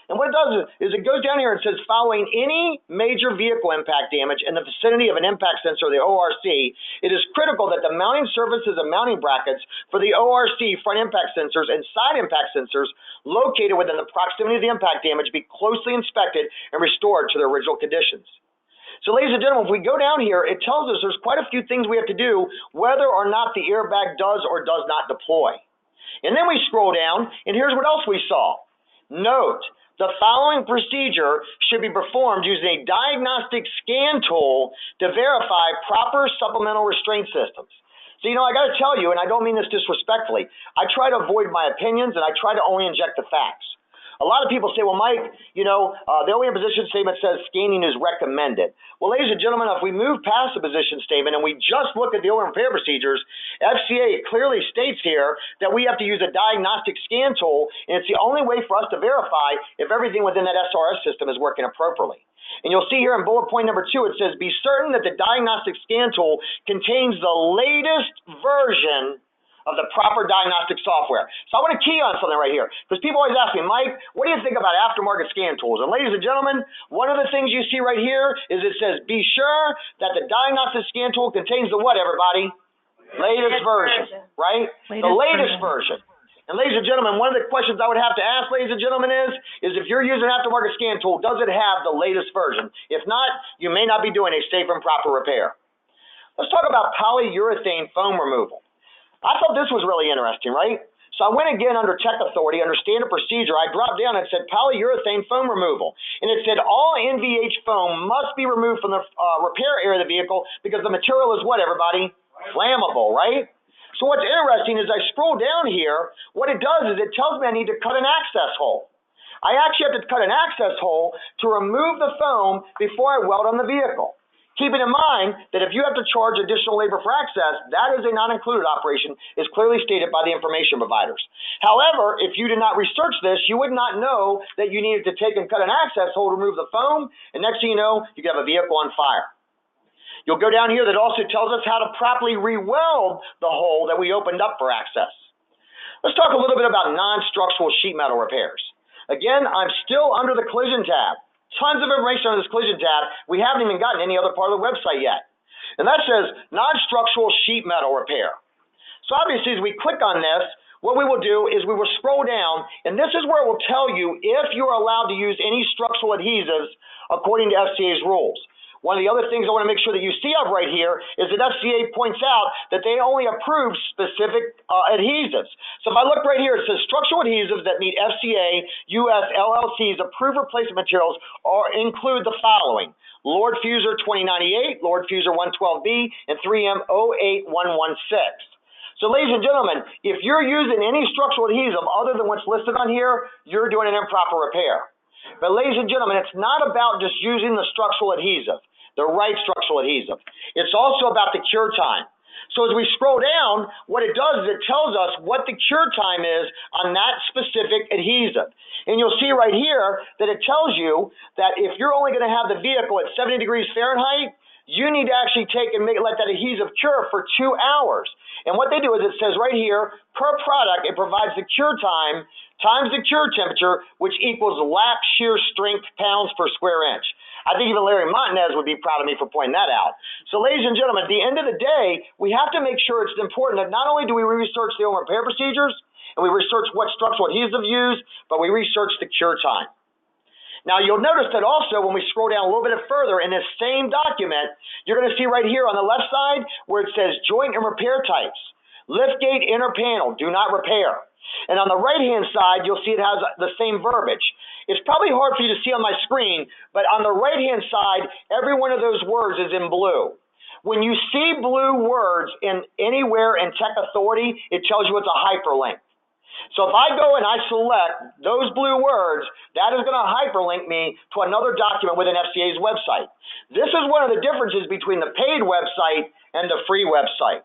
And what it does is it goes down here and says following any major vehicle impact damage in the vicinity of an impact sensor, the ORC, it is critical that the mounting surfaces and mounting brackets for the ORC front impact sensors and side impact sensors located within the proximity of the impact damage be closely inspected and restored to their original conditions. So ladies and gentlemen, if we go down here, it tells us there's quite a few things we have to do whether or not the airbag does or does not deploy. And then we scroll down, and here's what else we saw. Note, the following procedure should be performed using a diagnostic scan tool to verify proper supplemental restraint systems. So, I got to tell you, and I don't mean this disrespectfully, I try to avoid my opinions and I try to only inject the facts. A lot of people say, well, Mike, the OEM position statement says scanning is recommended. Well, ladies and gentlemen, if we move past the position statement and we just look at the OEM repair procedures, FCA clearly states here that we have to use a diagnostic scan tool, and it's the only way for us to verify if everything within that SRS system is working appropriately. And you'll see here in bullet point number 2, it says, be certain that the diagnostic scan tool contains the latest version of the proper diagnostic software. So I want to key on something right here, because people always ask me, Mike, what do you think about aftermarket scan tools? And ladies and gentlemen, one of the things you see right here is it says, be sure that the diagnostic scan tool contains the what, everybody? Latest version, right? The latest version. And ladies and gentlemen, one of the questions I would have to ask, ladies and gentlemen, is if you're using an aftermarket scan tool, does it have the latest version? If not, you may not be doing a safe and proper repair. Let's talk about polyurethane foam removal. I thought this was really interesting, right? So I went again under Tech Authority, under Standard Procedure. I dropped down and it said polyurethane foam removal. And it said all NVH foam must be removed from the repair area of the vehicle because the material is what, everybody? Flammable, right? So what's interesting is I scroll down here, what it does is it tells me I need to cut an access hole. I actually have to cut an access hole to remove the foam before I weld on the vehicle. Keeping in mind that if you have to charge additional labor for access, that is a not-included operation, is clearly stated by the information providers. However, if you did not research this, you would not know that you needed to take and cut an access hole to remove the foam, and next thing you know, you could have a vehicle on fire. You'll go down here that also tells us how to properly re-weld the hole that we opened up for access. Let's talk a little bit about non-structural sheet metal repairs. Again, I'm still under the collision tab. Tons of information on this collision tab. We haven't even gotten any other part of the website yet. And that says non-structural sheet metal repair. So obviously, as we click on this, what we will do is we will scroll down, and this is where it will tell you if you are allowed to use any structural adhesives according to FCA's rules. One of the other things I want to make sure that you see of right here is that FCA points out that they only approve specific adhesives. So if I look right here, it says structural adhesives that meet FCA US LLC's approved replacement materials include the following: Lord Fuser 2098, Lord Fuser 112B, and 3M 08116. So ladies and gentlemen, if you're using any structural adhesive other than what's listed on here, you're doing an improper repair. But ladies and gentlemen, it's not about just using the structural adhesive, the right structural adhesive. It's also about the cure time. So as we scroll down, what it does is it tells us what the cure time is on that specific adhesive. And you'll see right here that it tells you that if you're only going to have the vehicle at 70 degrees Fahrenheit, you need to actually take and let that adhesive cure for 2 hours. And what they do is it says right here, per product, it provides the cure time times the cure temperature, which equals lap shear strength pounds per square inch. I think even Larry Montanez would be proud of me for pointing that out. So ladies and gentlemen, at the end of the day, we have to make sure it's important that not only do we research the OEM repair procedures, and we research what structural adhesive used, but we research the cure time. Now, you'll notice that also when we scroll down a little bit further in this same document, you're going to see right here on the left side where it says joint and repair types. Liftgate inner panel, do not repair. And on the right-hand side, you'll see it has the same verbiage. It's probably hard for you to see on my screen, but on the right-hand side, every one of those words is in blue. When you see blue words in anywhere in Tech Authority, it tells you it's a hyperlink. So if I go and I select those blue words, that is going to hyperlink me to another document within FCA's website. This is one of the differences between the paid website and the free website.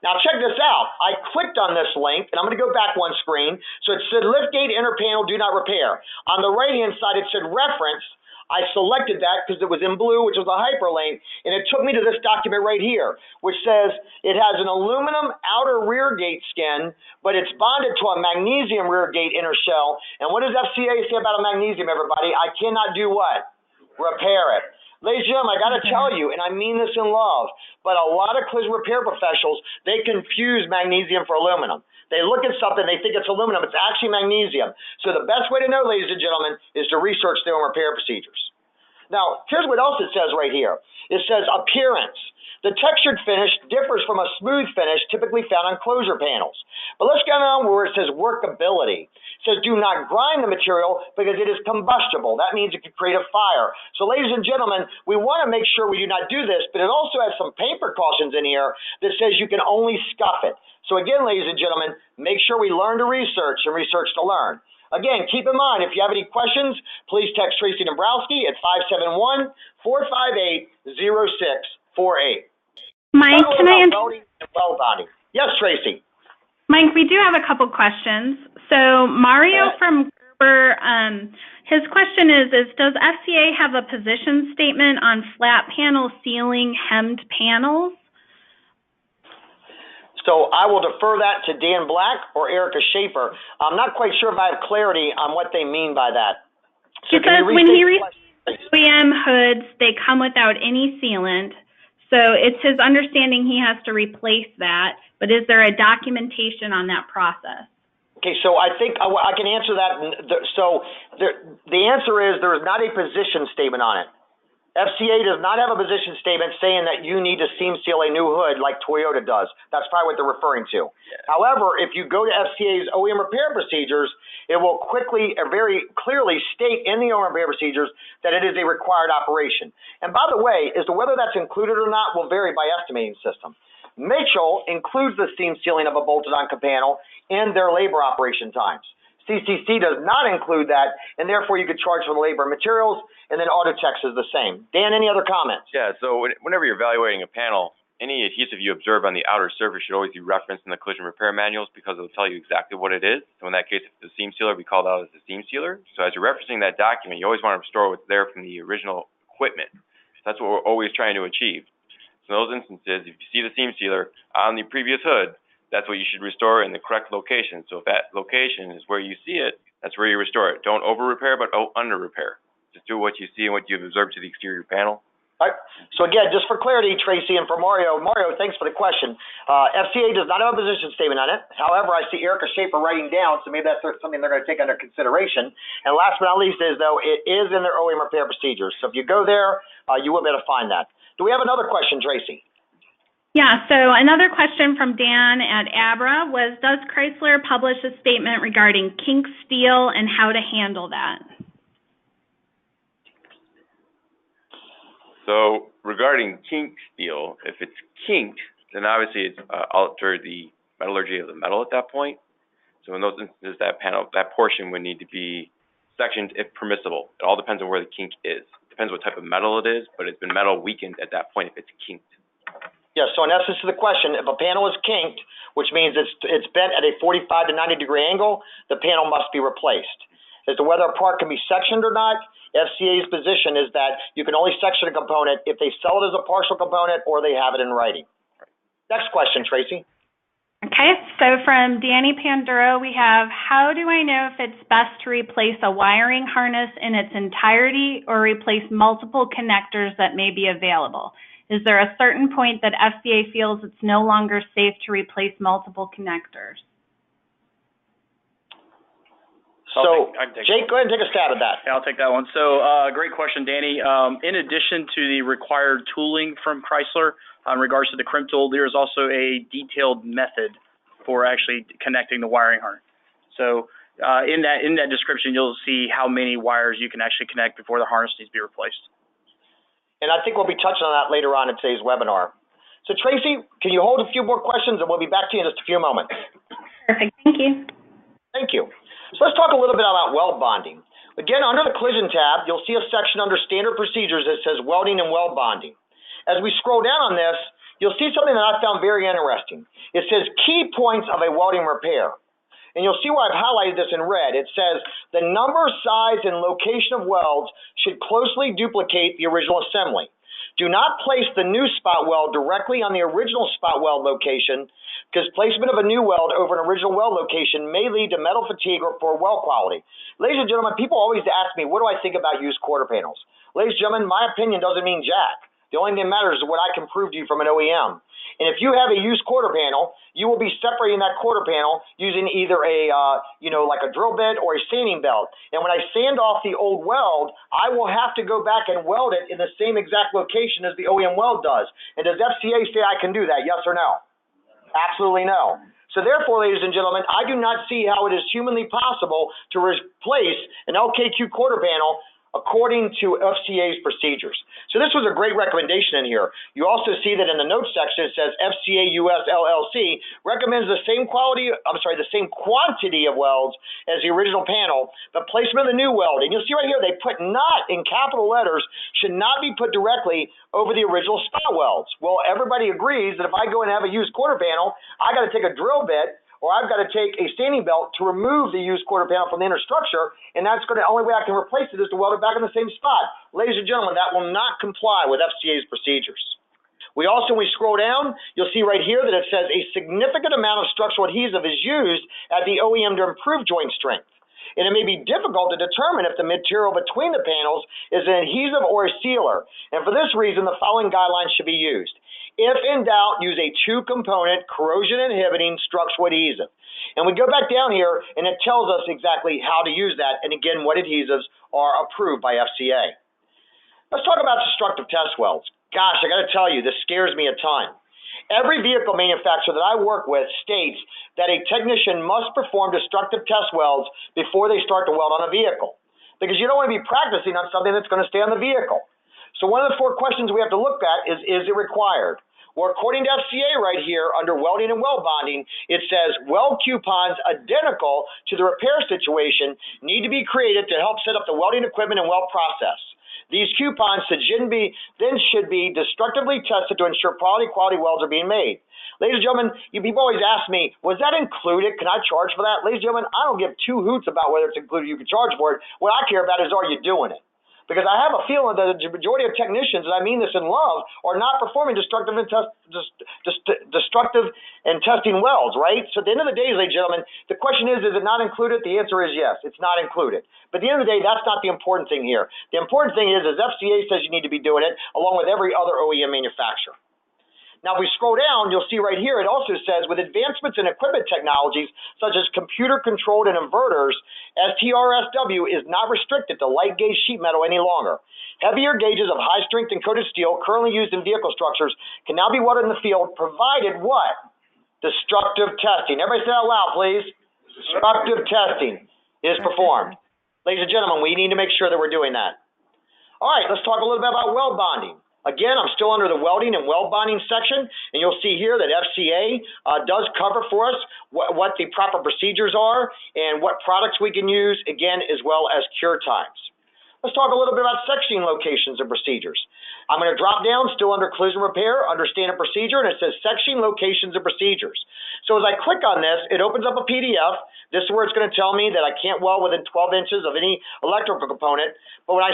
Now check this out. I clicked on this link, and I'm going to go back one screen. So it said liftgate inner panel, do not repair. On the right-hand side, it said reference. I selected that because it was in blue, which was a hyperlink, and it took me to this document right here, which says it has an aluminum outer rear gate skin, but it's bonded to a magnesium rear gate inner shell. And what does FCA say about a magnesium, everybody? I cannot do what? Repair it. Ladies and gentlemen, I got to tell you, and I mean this in love, but a lot of collision repair professionals, they confuse magnesium for aluminum. They look at something, they think it's aluminum, it's actually magnesium. So the best way to know, ladies and gentlemen, is to research their own repair procedures. Now, here's what else it says right here. It says appearance. The textured finish differs from a smooth finish typically found on closure panels. But let's go on where it says workability. It says do not grind the material because it is combustible. That means it could create a fire. So ladies and gentlemen, we want to make sure we do not do this, but it also has some paint precautions in here that says you can only scuff it. So again, ladies and gentlemen, make sure we learn to research and research to learn. Again, keep in mind, if you have any questions, please text Tracy Dombrowski at 571-458-0648. Mike, can I Yes, Tracy. Mike, we do have a couple questions. So Mario from Gerber, his question is does FCA have a position statement on flat panel ceiling hemmed panels? So I will defer that to Dan Black or Erica Schaefer. I'm not quite sure if I have clarity on what they mean by that. So because when he receives OEM hoods, they come without any sealant. So it's his understanding he has to replace that, but is there a documentation on that process? Okay, so I think I can answer that. So the answer is there is not a position statement on it. FCA does not have a position statement saying that you need to seam seal a new hood like Toyota does. That's probably what they're referring to. Yeah. However, if you go to FCA's OEM repair procedures, it will quickly and very clearly state in the OEM repair procedures that it is a required operation. And by the way, as to whether that's included or not will vary by estimating system. Mitchell includes the seam sealing of a bolted-on panel in their labor operation times. CCC does not include that, and therefore you could charge for the labor and materials, and then Autotex is the same. Dan, any other comments? Yeah, so whenever you're evaluating a panel, any adhesive you observe on the outer surface should always be referenced in the collision repair manuals because it'll tell you exactly what it is. So in that case, if it's a seam sealer, we call that as the seam sealer. So as you're referencing that document, you always want to store what's there from the original equipment. That's what we're always trying to achieve. So in those instances, if you see the seam sealer on the previous hood, that's what you should restore in the correct location. So if that location is where you see it, that's where you restore it. Don't over repair, but under repair. Just do what you see and what you've observed to the exterior panel. All right. So again, just for clarity, Tracy, and for Mario, thanks for the question. FCA does not have a position statement on it. However, I see Erica Schaefer writing down, so maybe that's something they're going to take under consideration. And last but not least is, though, it is in their OEM repair procedures. So if you go there, you will be able to find that. Do we have another question, Tracy? Yeah, so another question from Dan at Abra was, does Chrysler publish a statement regarding kink steel and how to handle that? So regarding kink steel, if it's kinked, then obviously it's altered the metallurgy of the metal at that point. So in those instances, that portion would need to be sectioned if permissible. It all depends on where the kink is. It depends what type of metal it is, but it's been metal weakened at that point if it's kinked. Yeah, so in essence to the question, if a panel is kinked, which means it's bent at a 45 to 90 degree angle, the panel must be replaced. As to whether a part can be sectioned or not, FCA's position is that you can only section a component if they sell it as a partial component or they have it in writing. Next question, Tracy. Okay, so from Danny Panduro, we have, how do I know if it's best to replace a wiring harness in its entirety or replace multiple connectors that may be available? Is there a certain point that FCA feels it's no longer safe to replace multiple connectors? So, Jake, go ahead and take a stab at that. Yeah, I'll take that one. So, great question, Danny. In addition to the required tooling from Chrysler in regards to the crimp tool, there is also a detailed method for actually connecting the wiring harness. So, in that description, you'll see how many wires you can actually connect before the harness needs to be replaced. And I think we'll be touching on that later on in today's webinar. So, Tracy, can you hold a few more questions, and we'll be back to you in just a few moments. Perfect. Thank you. Thank you. So let's talk a little bit about weld bonding. Again, under the collision tab, you'll see a section under standard procedures that says welding and weld bonding. As we scroll down on this, you'll see something that I found very interesting. It says key points of a welding repair. And you'll see where I've highlighted this in red. It says the number, size, and location of welds should closely duplicate the original assembly. Do not place the new spot weld directly on the original spot weld location, because placement of a new weld over an original weld location may lead to metal fatigue or poor weld quality. Ladies and gentlemen, people always ask me, what do I think about used quarter panels? Ladies and gentlemen, my opinion doesn't mean jack. The only thing that matters is what I can prove to you from an OEM. And if you have a used quarter panel, you will be separating that quarter panel using either a, like a drill bit or a sanding belt. And when I sand off the old weld, I will have to go back and weld it in the same exact location as the OEM weld does. And does FCA say I can do that, yes or no? Absolutely no. So therefore, ladies and gentlemen, I do not see how it is humanly possible to replace an LKQ quarter panel according to FCA's procedures. So this was a great recommendation in here. You also see that in the notes section, it says FCA US LLC recommends the same quantity of welds as the original panel, but placement of the new weld. And you'll see right here, they put not in capital letters, should not be put directly over the original spot welds. Well, everybody agrees that if I go and have a used quarter panel, I got to take a drill bit, or I've got to take a sanding belt to remove the used quarter panel from the inner structure, and that's going to, only way I can replace it is to weld it back in the same spot. Ladies and gentlemen, that will not comply with FCA's procedures. We also, when we scroll down, you'll see right here that it says a significant amount of structural adhesive is used at the OEM to improve joint strength. And it may be difficult to determine if the material between the panels is an adhesive or a sealer. And for this reason, the following guidelines should be used. If in doubt, use a two-component corrosion-inhibiting structural adhesive. And we go back down here, and it tells us exactly how to use that, and again, what adhesives are approved by FCA. Let's talk about destructive test welds. Gosh, I got to tell you, this scares me a ton. Every vehicle manufacturer that I work with states that a technician must perform destructive test welds before they start to weld on a vehicle, because you don't want to be practicing on something that's going to stay on the vehicle. So one of the 4 questions we have to look at is it required? Well, according to FCA right here, under welding and weld bonding, it says weld coupons identical to the repair situation need to be created to help set up the welding equipment and weld process. These coupons should be destructively tested to ensure quality welds are being made. Ladies and gentlemen, people always ask me, was that included? Can I charge for that? Ladies and gentlemen, I don't give 2 hoots about whether it's included. You can charge for it. What I care about is, are you doing it? because I have a feeling that the majority of technicians, and I mean this in love, are not performing destructive and testing welds, right? So at the end of the day, ladies and gentlemen, the question is it not included? The answer is yes, it's not included. But at the end of the day, that's not the important thing here. The important thing is FCA says you need to be doing it along with every other OEM manufacturer. Now, if we scroll down, you'll see right here, it also says, with advancements in equipment technologies, such as computer-controlled and inverters, STRSW is not restricted to light gauge sheet metal any longer. Heavier gauges of high-strength and coated steel currently used in vehicle structures can now be welded in the field, provided what? Destructive testing. Everybody say out loud, please. Destructive testing is performed. Ladies and gentlemen, we need to make sure that we're doing that. All right, let's talk a little bit about weld bonding. Again, I'm still under the welding and weld bonding section, and you'll see here that FCA does cover for us what the proper procedures are and what products we can use, again, as well as cure times. Let's talk a little bit about sectioning locations and procedures. I'm going to drop down, still under collision repair, under standard procedure, and it says sectioning locations and procedures. So as I click on this, it opens up a PDF. This is where it's going to tell me that I can't weld within 12 inches of any electrical component. But when I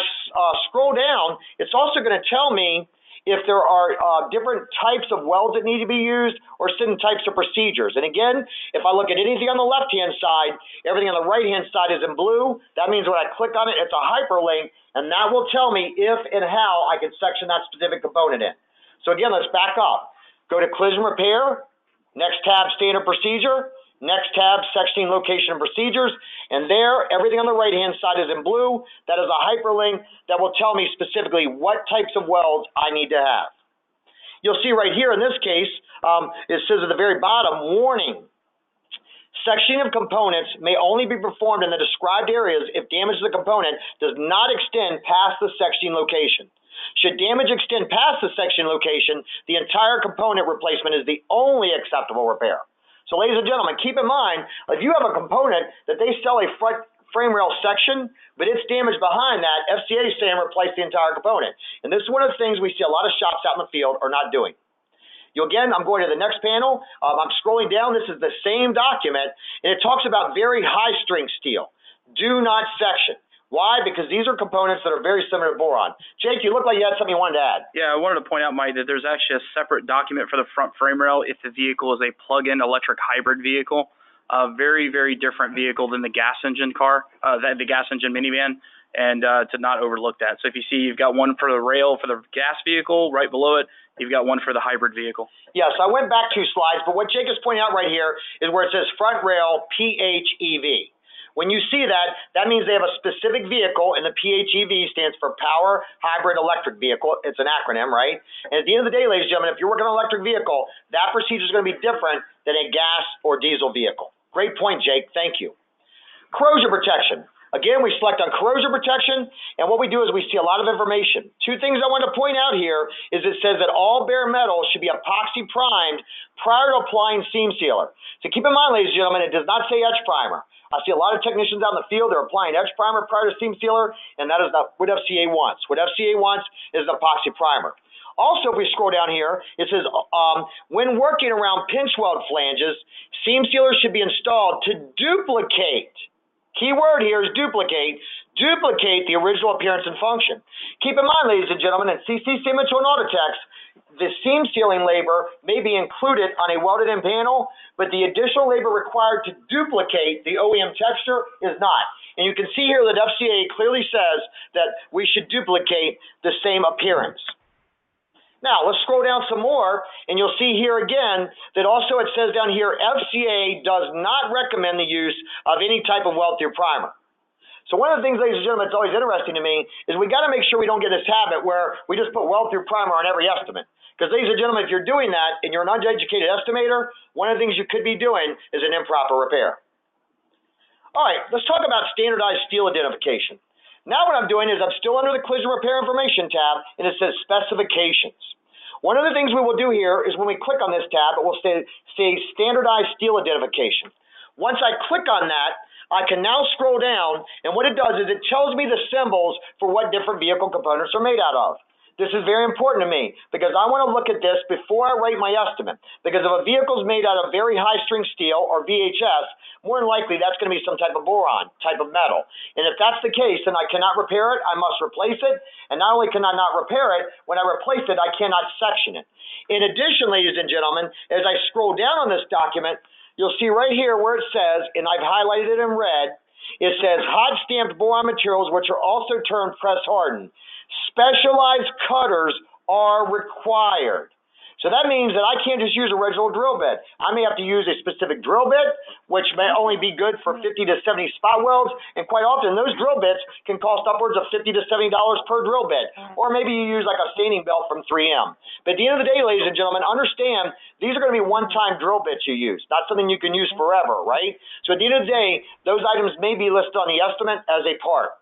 scroll down, it's also going to tell me if there are different types of welds that need to be used or certain types of procedures. And again, if I look at anything on the left-hand side, everything on the right-hand side is in blue. That means when I click on it, it's a hyperlink, and that will tell me if and how I can section that specific component in. So again, let's back up. Go to collision repair, next tab, standard procedure, next tab, sectioning location and procedures, and there, everything on the right-hand side is in blue. That is a hyperlink that will tell me specifically what types of welds I need to have. You'll see right here in this case, it says at the very bottom, warning. Sectioning of components may only be performed in the described areas if damage to the component does not extend past the sectioning location. Should damage extend past the section location, the entire component replacement is the only acceptable repair. So ladies and gentlemen, keep in mind, if you have a component that they sell a front frame rail section, but it's damaged behind that, FCA is saying replace the entire component. And this is one of the things we see a lot of shops out in the field are not doing. Again, I'm going to the next panel. I'm scrolling down. This is the same document, and it talks about very high strength steel. Do not section. Why? Because these are components that are very similar to boron. Jake, you look like you had something you wanted to add. Yeah, I wanted to point out, Mike, that there's actually a separate document for the front frame rail if the vehicle is a plug-in electric hybrid vehicle. A very, very different vehicle than the gas engine car, the gas engine minivan, and to not overlook that. So if you see you've got one for the rail for the gas vehicle, right below it, you've got one for the hybrid vehicle. Yes, I went back 2 slides, but what Jake is pointing out right here is where it says front rail PHEV. When you see that, that means they have a specific vehicle, and the PHEV stands for Power Hybrid Electric Vehicle. It's an acronym, right? And at the end of the day, ladies and gentlemen, if you're working on an electric vehicle, that procedure is going to be different than a gas or diesel vehicle. Great point, Jake. Thank you. Corrosion protection. Again, we select on corrosion protection, and what we do is we see a lot of information. 2 things I want to point out here is it says that all bare metal should be epoxy primed prior to applying seam sealer. So keep in mind, ladies and gentlemen, it does not say etch primer. I see a lot of technicians out in the field, they're applying etch primer prior to seam sealer, and that is not what FCA wants. What FCA wants is an epoxy primer. Also, if we scroll down here, it says, when working around pinch weld flanges, seam sealers should be installed to duplicate. Key word here is duplicate the original appearance and function. Keep in mind, ladies and gentlemen, in CC Signature and Autotex, the seam sealing labor may be included on a welded-in panel, but the additional labor required to duplicate the OEM texture is not. And you can see here that FCA clearly says that we should duplicate the same appearance. Now, let's scroll down some more, and you'll see here again that also it says down here, FCA does not recommend the use of any type of weld-through primer. So one of the things, ladies and gentlemen, that's always interesting to me is we got to make sure we don't get this habit where we just put weld-through primer on every estimate. Because, ladies and gentlemen, if you're doing that and you're an uneducated estimator, one of the things you could be doing is an improper repair. All right, let's talk about standardized steel identification. Now what I'm doing is I'm still under the collision repair information tab, and it says specifications. One of the things we will do here is when we click on this tab, it will say standardized steel identification. Once I click on that, I can now scroll down, and what it does is it tells me the symbols for what different vehicle components are made out of. This is very important to me because I want to look at this before I write my estimate. Because if a vehicle is made out of very high strength steel or VHS, more than likely that's going to be some type of boron, type of metal. And if that's the case, then I cannot repair it, I must replace it. And not only can I not repair it, when I replace it, I cannot section it. In addition, ladies and gentlemen, as I scroll down on this document, you'll see right here where it says, and I've highlighted it in red, it says hot stamped boron materials, which are also termed press hardened. Specialized cutters are required. So that means that I can't just use a original drill bit. I may have to use a specific drill bit, which may only be good for 50 to 70 spot welds, and quite often those drill bits can cost upwards of $50 to $70 per drill bit. Or maybe you use like a staining belt from 3M. But at the end of the day, ladies and gentlemen, understand these are going to be one-time drill bits you use, not something you can use forever, right? So at the end of the day, those items may be listed on the estimate as a part.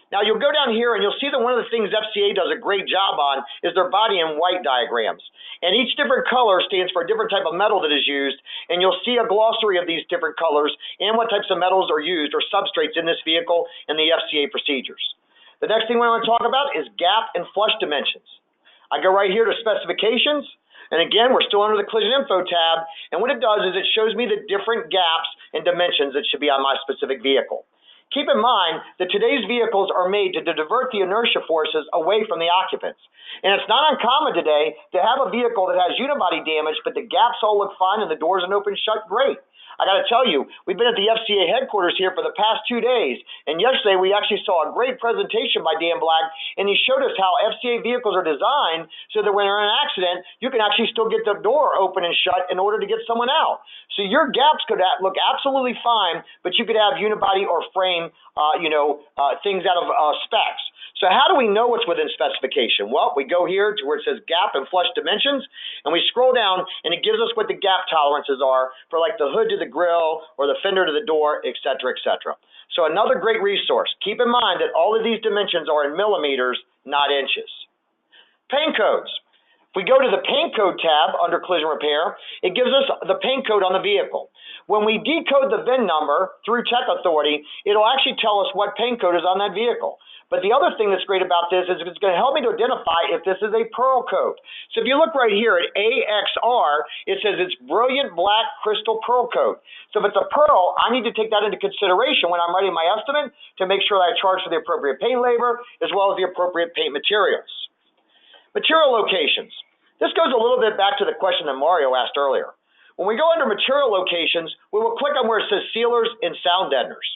Now you'll go down here and you'll see that one of the things FCA does a great job on is their body in white diagrams. And each different color stands for a different type of metal that is used, and you'll see a glossary of these different colors and what types of metals are used or substrates in this vehicle and the FCA procedures. The next thing we want to talk about is gap and flush dimensions. I go right here to specifications, and again, we're still under the collision info tab, and what it does is it shows me the different gaps and dimensions that should be on my specific vehicle. Keep in mind that today's vehicles are made to divert the inertia forces away from the occupants. And it's not uncommon today to have a vehicle that has unibody damage, but the gaps all look fine and the doors are open shut great. I got to tell you, we've been at the FCA headquarters here for the past 2 days, and yesterday we actually saw a great presentation by Dan Black, and he showed us how FCA vehicles are designed so that when they're in an accident, you can actually still get the door open and shut in order to get someone out. So your gaps could look absolutely fine, but you could have unibody or frame, things out of specs. So how do we know what's within specification? Well, we go here to where it says gap and flush dimensions, and we scroll down, and it gives us what the gap tolerances are for like the hood to the grill or the fender to the door, et cetera, et cetera. So another great resource. Keep in mind that all of these dimensions are in millimeters, not inches. Paint codes. If we go to the paint code tab under collision repair, it gives us the paint code on the vehicle. When we decode the VIN number through Tech Authority, it'll actually tell us what paint code is on that vehicle. But the other thing that's great about this is it's going to help me to identify if this is a pearl code. So if you look right here at AXR, it says it's brilliant black crystal pearl code. So if it's a pearl, I need to take that into consideration when I'm writing my estimate to make sure that I charge for the appropriate paint labor as well as the appropriate paint materials. Material locations. This goes a little bit back to the question that Mario asked earlier. When we go under material locations, we will click on where it says sealers and sound deadeners.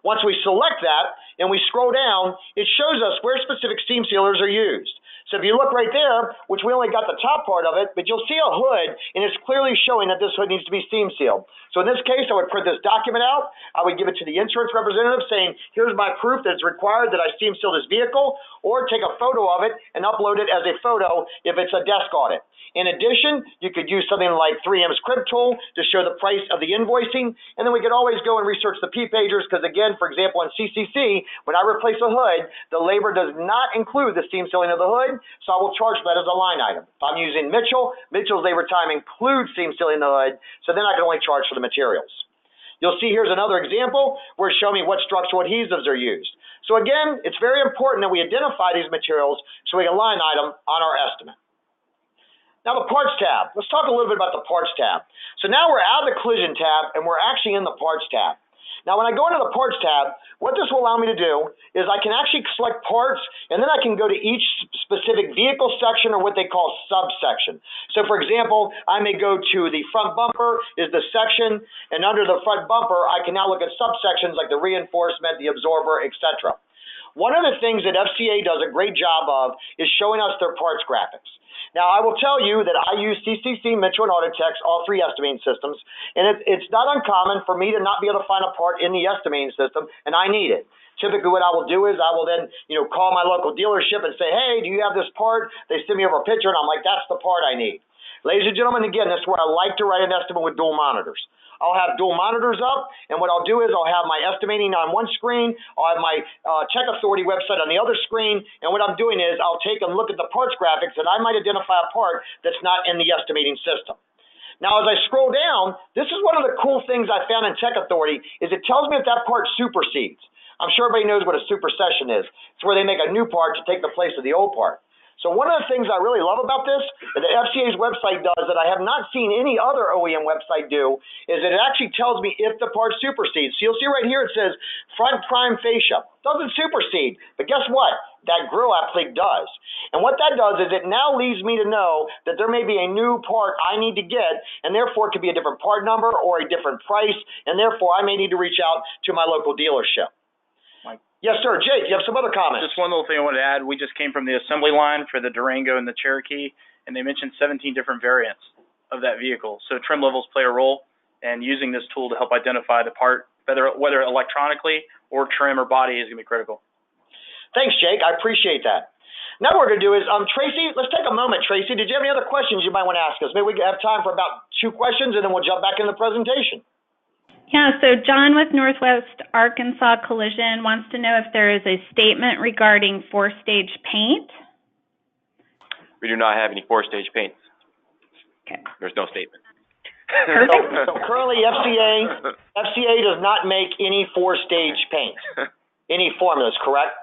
Once we select that and we scroll down, it shows us where specific seam sealers are used. So if you look right there, which we only got the top part of it, but you'll see a hood, and it's clearly showing that this hood needs to be seam sealed. So in this case, I would print this document out, I would give it to the insurance representative saying, here's my proof that it's required that I seam seal this vehicle, or take a photo of it and upload it as a photo if it's a desk audit. In addition, you could use something like 3M's Crib Tool to show the price of the invoicing, and then we could always go and research the P-pagers because, again, for example, in CCC, when I replace a hood, the labor does not include the seam sealing of the hood, so I will charge that as a line item. If I'm using Mitchell's labor time includes seam sealing the hood, so then I can only charge for the materials. You'll see here's another example where it's showing me what structural adhesives are used. So again, it's very important that we identify these materials so we can line item on our estimate. Now the parts tab. Let's talk a little bit about the parts tab. So now we're out of the collision tab and we're actually in the parts tab. Now when I go into the parts tab, what this will allow me to do is I can actually select parts and then I can go to each specific vehicle section or what they call subsection. So for example, I may go to the front bumper is the section, and under the front bumper I can now look at subsections like the reinforcement, the absorber, etc. One of the things that FCA does a great job of is showing us their parts graphics. Now, I will tell you that I use CCC, Mitchell, and Autotex, all three estimating systems, and it's not uncommon for me to not be able to find a part in the estimating system, and I need it. Typically, what I will do is I will then, call my local dealership and say, hey, do you have this part? They send me over a picture, and I'm like, that's the part I need. Ladies and gentlemen, again, this is where I like to write an estimate with dual monitors. I'll have dual monitors up, and what I'll do is I'll have my estimating on one screen, I'll have my Tech Authority website on the other screen, and what I'm doing is I'll take and look at the parts graphics, and I might identify a part that's not in the estimating system. Now, as I scroll down, this is one of the cool things I found in Tech Authority, is it tells me if that part supersedes. I'm sure everybody knows what a supersession is. It's where they make a new part to take the place of the old part. So one of the things I really love about this, that the FCA's website does that I have not seen any other OEM website do, is that it actually tells me if the part supersedes. So you'll see right here it says front prime fascia. Doesn't supersede, but guess what? That grill applique does. And what that does is it now leads me to know that there may be a new part I need to get, and therefore it could be a different part number or a different price, and therefore I may need to reach out to my local dealership. Yes, sir. Jake, you have some other comments? Just one little thing I wanted to add. We just came from the assembly line for the Durango and the Cherokee, and they mentioned 17 different variants of that vehicle. So trim levels play a role, and using this tool to help identify the part, whether electronically or trim or body, is going to be critical. Thanks, Jake. I appreciate that. Now what we're going to do is, Tracy, let's take a moment. Tracy, did you have any other questions you might want to ask us? Maybe we have time for about 2 questions, and then we'll jump back into the presentation. Yeah, so John with Northwest Arkansas Collision wants to know if there is a statement regarding 4-stage paint. We do not have any 4-stage paints. Okay. There's no statement. So currently FCA does not make any 4-stage paint, any formulas, correct?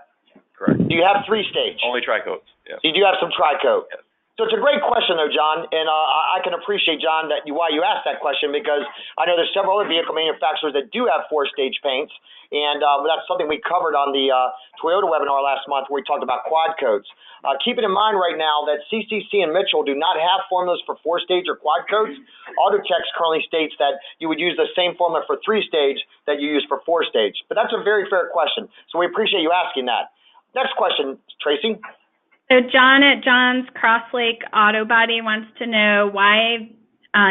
Correct. Do you have 3-stage? Only tri-coats, yes. You do have some tri-coat? Yes. So it's a great question, though, John, and I can appreciate, John, why you asked that question, because I know there's several other vehicle manufacturers that do have 4-stage paints, and that's something we covered on the Toyota webinar last month where we talked about quad coats. Keep it in mind right now that CCC and Mitchell do not have formulas for 4-stage or quad coats. Autotex currently states that you would use the same formula for 3-stage that you use for 4-stage, but that's a very fair question, so we appreciate you asking that. Next question, Tracy. So John at John's Cross Lake Auto Body wants to know why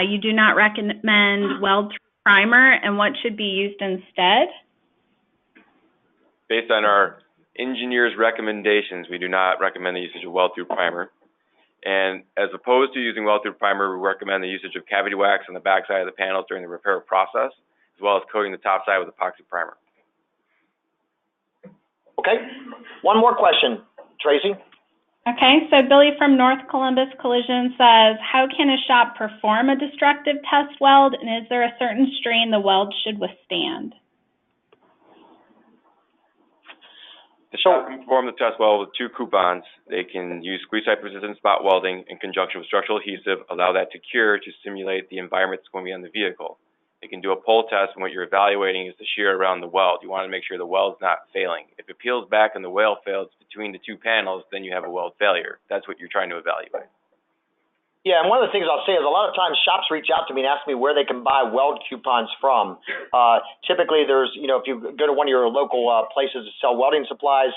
you do not recommend weld-through primer and what should be used instead. Based on our engineer's recommendations, we do not recommend the usage of weld-through primer. And as opposed to using weld-through primer, we recommend the usage of cavity wax on the backside of the panels during the repair process, as well as coating the top side with epoxy primer. Okay. One more question, Tracy. Okay, so Billy from North Columbus Collision says, how can a shop perform a destructive test weld, and is there a certain strain the weld should withstand? The shop can perform the test weld with 2 coupons. They can use squeeze-type resistant spot welding in conjunction with structural adhesive, allow that to cure to simulate the environment that's going to be on the vehicle. They can do a pull test, and what you're evaluating is the shear around the weld. You want to make sure the weld's not failing. If it peels back and the weld fails between the 2 panels, then you have a weld failure. That's what you're trying to evaluate. Yeah, and one of the things I'll say is a lot of times shops reach out to me and ask me where they can buy weld coupons from. Typically there's, if you go to one of your local places that sell welding supplies,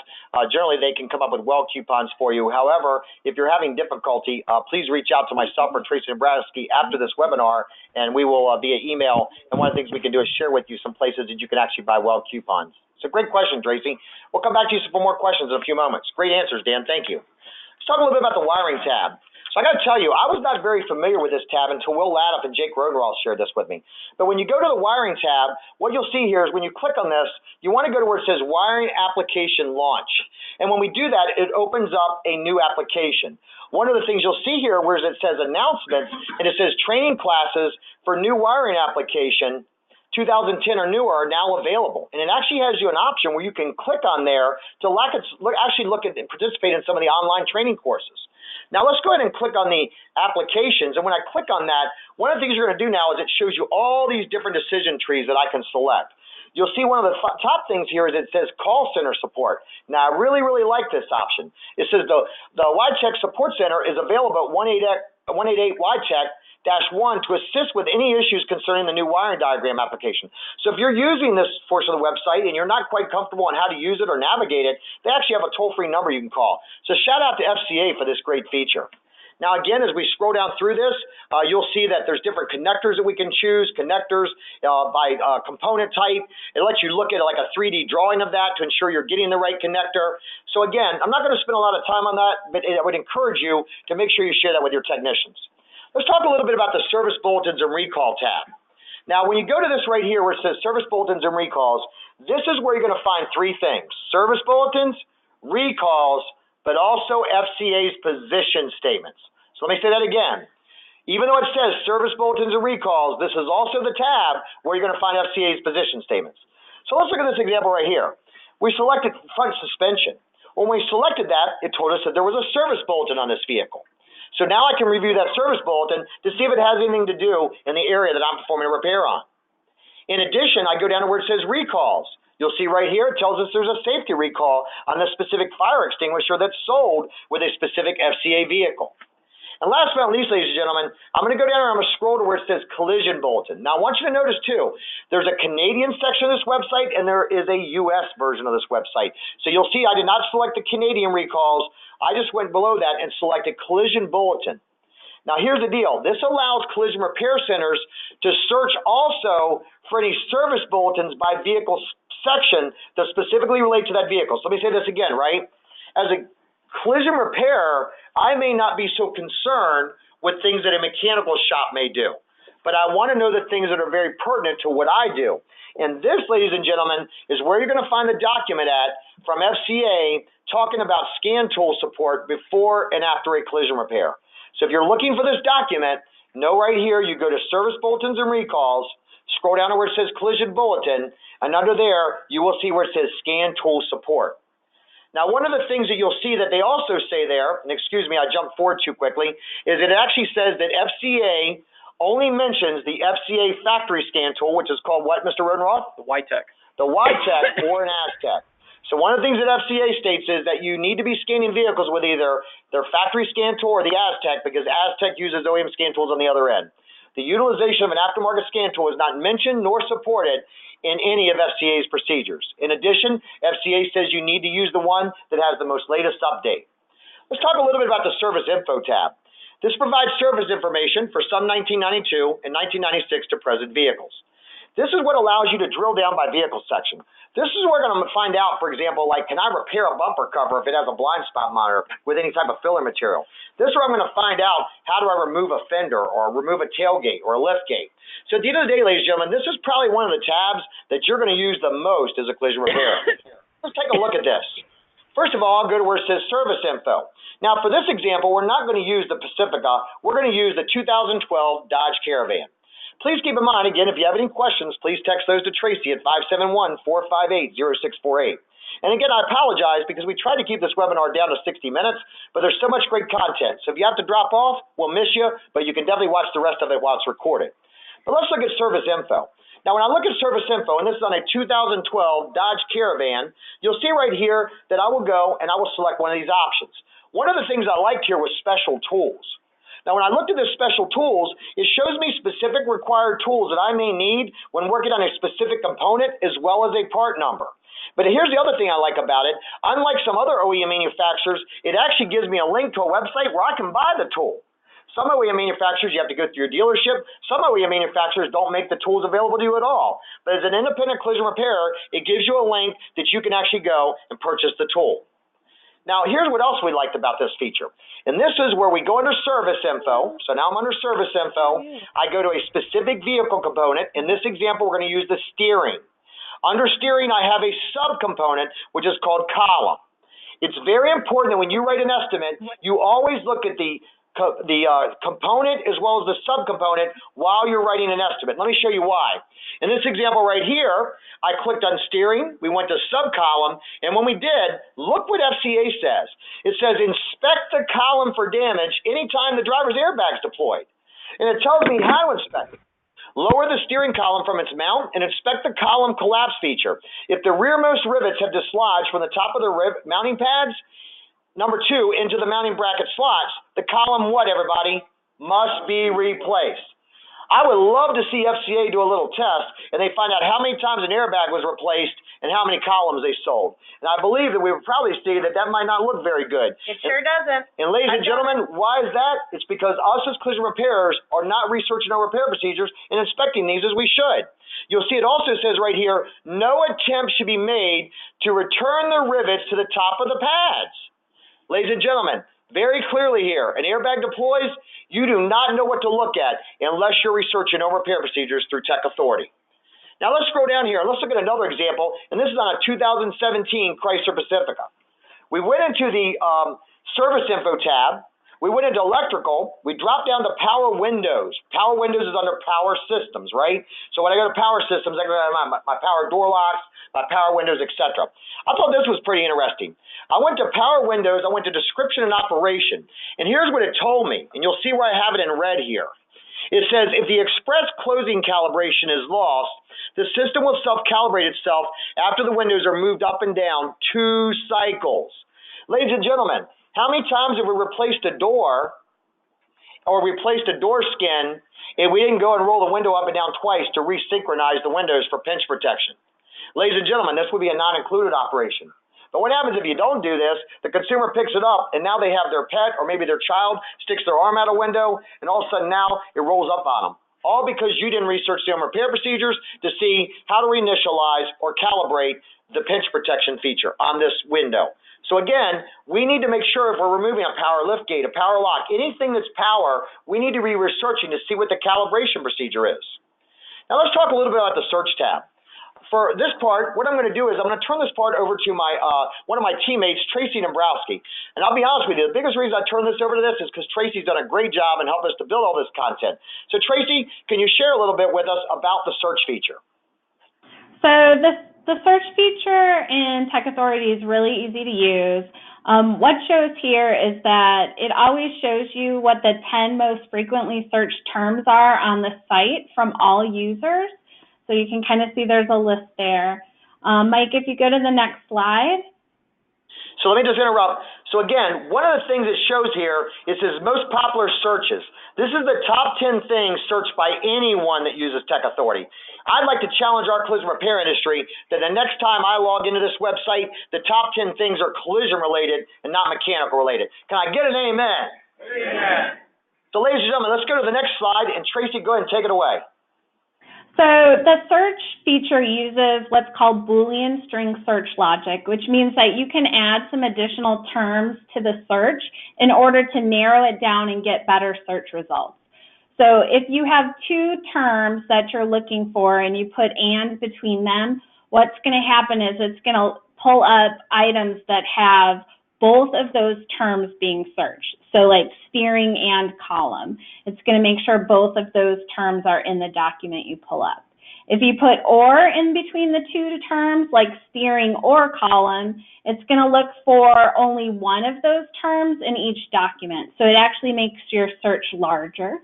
generally they can come up with weld coupons for you. However, if you're having difficulty, please reach out to myself or Tracy Nebraski after this webinar, and we will via email, and one of the things we can do is share with you some places that you can actually buy weld coupons. It's a great question, Tracy. We'll come back to you for more questions in a few moments. Great answers, Dan. Thank you. Let's talk a little bit about the wiring tab. So I got to tell you, I was not very familiar with this tab until Will Ladup and Jake Rodenwall shared this with me. But when you go to the wiring tab, what you'll see here is when you click on this, you want to go to where it says Wiring Application Launch. And when we do that, it opens up a new application. One of the things you'll see here where it says Announcements, and it says Training Classes for New Wiring Application 2010 or newer are now available. And it actually has you an option where you can click on there to actually look at and participate in some of the online training courses. Now let's go ahead and click on the applications, and when I click on that, one of the things you're going to do now is it shows you all these different decision trees that I can select. You'll see one of the top things here is it says Call Center Support. Now I really, really like this option. It says the WideCheck Support Center is available at 188-WideCheck-1 to assist with any issues concerning the new wiring diagram application. So if you're using this portion of the website and you're not quite comfortable on how to use it or navigate it, they actually have a toll-free number you can call. So shout out to FCA for this great feature. Now again, as we scroll down through this, you'll see that there's different connectors that we can choose, connectors by component type. It lets you look at like a 3D drawing of that to ensure you're getting the right connector. So again, I'm not going to spend a lot of time on that, but I would encourage you to make sure you share that with your technicians. Let's talk a little bit about the Service Bulletins and Recall tab. Now, when you go to this right here where it says Service Bulletins and Recalls, this is where you're going to find 3 things: Service Bulletins, Recalls, but also FCA's position statements. So let me say that again. Even though it says Service Bulletins and Recalls, this is also the tab where you're going to find FCA's position statements. So let's look at this example right here. We selected front suspension. When we selected that, it told us that there was a service bulletin on this vehicle. So now I can review that service bulletin to see if it has anything to do in the area that I'm performing a repair on. In addition, I go down to where it says recalls. You'll see right here, it tells us there's a safety recall on this specific fire extinguisher that's sold with a specific FCA vehicle. And last but not least, ladies and gentlemen, I'm going to go down and I'm going to scroll to where it says collision bulletin. Now, I want you to notice, too, there's a Canadian section of this website and there is a U.S. version of this website. So you'll see I did not select the Canadian recalls. I just went below that and selected collision bulletin. Now, here's the deal. This allows collision repair centers to search also for any service bulletins by vehicle section that specifically relate to that vehicle. So let me say this again, right? As a collision repair, I may not be so concerned with things that a mechanical shop may do, but I want to know the things that are very pertinent to what I do. And this, ladies and gentlemen, is where you're going to find the document at from FCA talking about scan tool support before and after a collision repair. So if you're looking for this document, know right here, you go to service bulletins and recalls, scroll down to where it says collision bulletin, and under there, you will see where it says scan tool support. Now, one of the things that you'll see that they also say there, and excuse me, I jumped forward too quickly, is it actually says that FCA only mentions the FCA factory scan tool, which is called what, Mr. Rodenroth? The YTech. The YTech or an Aztec. So one of the things that FCA states is that you need to be scanning vehicles with either their factory scan tool or the Aztec, because Aztec uses OEM scan tools on the other end. The utilization of an aftermarket scan tool is not mentioned nor supported in any of FCA's procedures. In addition, FCA says you need to use the one that has the most latest update. Let's talk a little bit about the Service Info tab. This provides service information for some 1992 and 1996 to present vehicles. This is what allows you to drill down by vehicle section. This is where we're going to find out, for example, like, can I repair a bumper cover if it has a blind spot monitor with any type of filler material? This is where I'm going to find out, how do I remove a fender or remove a tailgate or a lift gate? So at the end of the day, ladies and gentlemen, this is probably one of the tabs that you're going to use the most as a collision repair. Let's take a look at this. First of all, I'll go to where it says Service Info. Now, for this example, we're not going to use the Pacifica. We're going to use the 2012 Dodge Caravan. Please keep in mind, again, if you have any questions, please text those to Tracy at 571-458-0648. And again, I apologize because we tried to keep this webinar down to 60 minutes, but there's so much great content. So if you have to drop off, we'll miss you, but you can definitely watch the rest of it while it's recorded. But let's look at Service Info. Now, when I look at Service Info, and this is on a 2012 Dodge Caravan, you'll see right here that I will go and I will select one of these options. One of the things I liked here was special tools. Now, when I looked at the special tools, it shows me specific required tools that I may need when working on a specific component as well as a part number. But here's the other thing I like about it. Unlike some other OEM manufacturers, it actually gives me a link to a website where I can buy the tool. Some OEM manufacturers, you have to go through your dealership. Some OEM manufacturers don't make the tools available to you at all. But as an independent collision repairer, it gives you a link that you can actually go and purchase the tool. Now, here's what else we liked about this feature. And this is where we go under Service Info. So now I'm under Service Info. I go to a specific vehicle component. In this example, we're going to use the steering. Under steering, I have a subcomponent, which is called column. It's very important that when you write an estimate, you always look at the component as well as the subcomponent while you're writing an estimate. Let me show you why. In this example right here, I clicked on steering, we went to subcolumn, and when we did, look what FCA says. It says inspect the column for damage anytime the driver's airbag's deployed. And it tells me how to inspect it. Lower the steering column from its mount and inspect the column collapse feature. If the rearmost rivets have dislodged from the top of the mounting pads, number 2, into the mounting bracket slots, the column what, everybody? Must be replaced. I would love to see FCA do a little test and they find out how many times an airbag was replaced and how many columns they sold. And I believe that we would probably see that that might not look very good. It sure doesn't. And ladies and gentlemen, why is that? It's because us as collision repairers are not researching our repair procedures and inspecting these as we should. You'll see it also says right here, no attempt should be made to return the rivets to the top of the pads. Ladies and gentlemen, very clearly here, an airbag deploys, you do not know what to look at unless you're researching our repair procedures through Tech Authority. Now let's scroll down here and let's look at another example, and this is on a 2017 Chrysler Pacifica. We went into the Service Info tab, We went into electrical. We dropped down to power windows. Power windows is under power systems, right? So when I go to power systems, I go to my power door locks, my power windows, etc. I thought this was pretty interesting. I went to power windows. I went to description and operation. And here's what it told me. And you'll see where I have it in red here. It says, if the express closing calibration is lost, the system will self-calibrate itself after the windows are moved up and down 2 cycles. Ladies and gentlemen, how many times have we replaced a door or replaced a door skin and we didn't go and roll the window up and down twice to resynchronize the windows for pinch protection? Ladies and gentlemen, this would be a non-included operation. But what happens if you don't do this? The consumer picks it up, and now they have their pet or maybe their child sticks their arm out a window, and all of a sudden now it rolls up on them. All because you didn't research the repair procedures to see how to reinitialize or calibrate the pinch protection feature on this window. So again, we need to make sure if we're removing a power lift gate, a power lock, anything that's power, we need to be researching to see what the calibration procedure is. Now let's talk a little bit about the search tab. For this part, what I'm going to do is I'm going to turn this part over to my one of my teammates, Tracy Dombrowski. And I'll be honest with you, the biggest reason I turn this over to this is because Tracy's done a great job and helped us to build all this content. So Tracy, can you share a little bit with us about the search feature? So the search feature in Tech Authority is really easy to use. What shows here is that it always shows you what the 10 most frequently searched terms are on the site from all users. So you can kind of see there's a list there. Mike, if you go to the next slide. So let me just interrupt. So again, one of the things it shows here is his most popular searches. This is the top 10 things searched by anyone that uses Tech Authority. I'd like to challenge our collision repair industry that the next time I log into this website, the top 10 things are collision related and not mechanical related. Can I get an amen? Amen. So ladies and gentlemen, let's go to the next slide, and Tracy, go ahead and take it away. So the search feature uses what's called Boolean string search logic, which means that you can add some additional terms to the search in order to narrow it down and get better search results. So if you have 2 terms that you're looking for and you put and between them, what's going to happen is it's going to pull up items that have both of those terms being searched. So like steering and column. It's going to make sure both of those terms are in the document you pull up. If you put or in between the 2 terms, like steering or column, it's going to look for only one of those terms in each document. So it actually makes your search larger.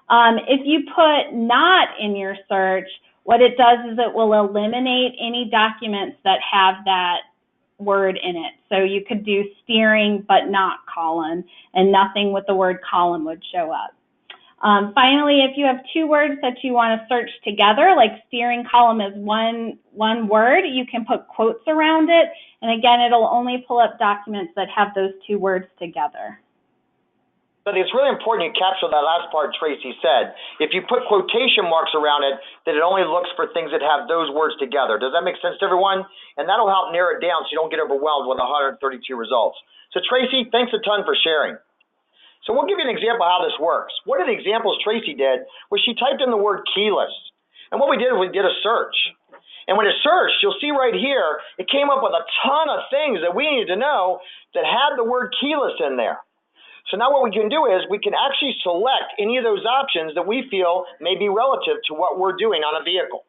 If you put not in your search, what it does is it will eliminate any documents that have that word in it. So you could do steering but not column, and nothing with the word column would show up. Finally, if you have 2 words that you want to search together, like steering column is one word, you can put quotes around it, and again, it'll only pull up documents that have those 2 words together. But it's really important you capture that last part Tracy said. If you put quotation marks around it, that it only looks for things that have those words together. Does that make sense to everyone? And that'll help narrow it down so you don't get overwhelmed with 132 results. So Tracy, thanks a ton for sharing. So we'll give you an example of how this works. One of the examples Tracy did was she typed in the word keyless. And what we did is we did a search. And when it searched, you'll see right here, it came up with a ton of things that we needed to know that had the word keyless in there. So now what we can do is we can actually select any of those options that we feel may be relative to what we're doing on a vehicle.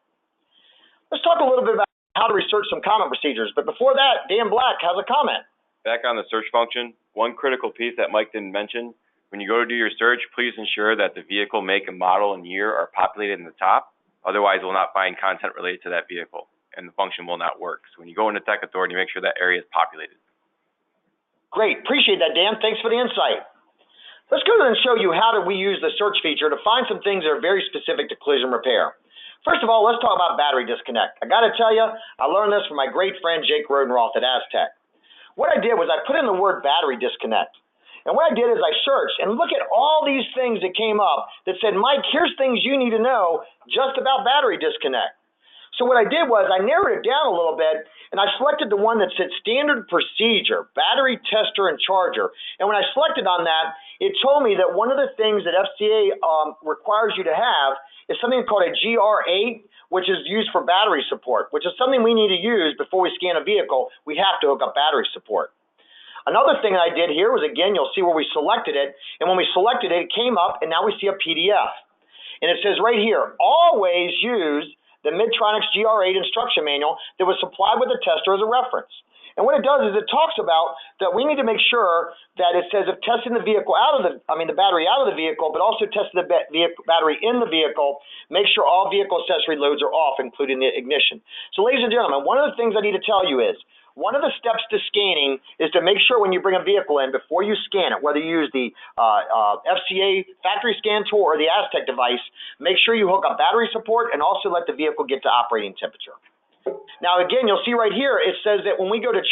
Let's talk a little bit about how to research some comment procedures. But before that, Dan Black has a comment. Back on the search function, one critical piece that Mike didn't mention, when you go to do your search, please ensure that the vehicle make and model and year are populated in the top. Otherwise, we'll not find content related to that vehicle, and the function will not work. So when you go into Tech Authority, make sure that area is populated. Great. Appreciate that, Dan. Thanks for the insight. Let's go and show you how do we use the search feature to find some things that are very specific to collision repair. First of all, let's talk about battery disconnect. I got to tell you, I learned this from my great friend Jake Rodenroth at Aztec. What I did was I put in the word battery disconnect. And what I did is I searched and look at all these things that came up that said, Mike, here's things you need to know just about battery disconnect. So what I did was I narrowed it down a little bit, and I selected the one that said standard procedure, battery tester and charger. And when I selected on that, it told me that one of the things that FCA requires you to have is something called a GR8, which is used for battery support, which is something we need to use before we scan a vehicle. We have to hook up battery support. Another thing I did here was, again, you'll see where we selected it, and when we selected it, it came up, and now we see a PDF. And it says right here, always use the Midtronics GR8 instruction manual that was supplied with the tester as a reference. And what it does is it talks about that we need to make sure that it says if testing the vehicle the battery out of the vehicle, but also testing the battery in the vehicle, make sure all vehicle accessory loads are off, including the ignition. So ladies and gentlemen, one of the things I need to tell you is, one of the steps to scanning is to make sure when you bring a vehicle in, before you scan it, whether you use the FCA factory scan tool or the Aztec device, make sure you hook up battery support and also let the vehicle get to operating temperature. Now, again, you'll see right here, it says that when we go to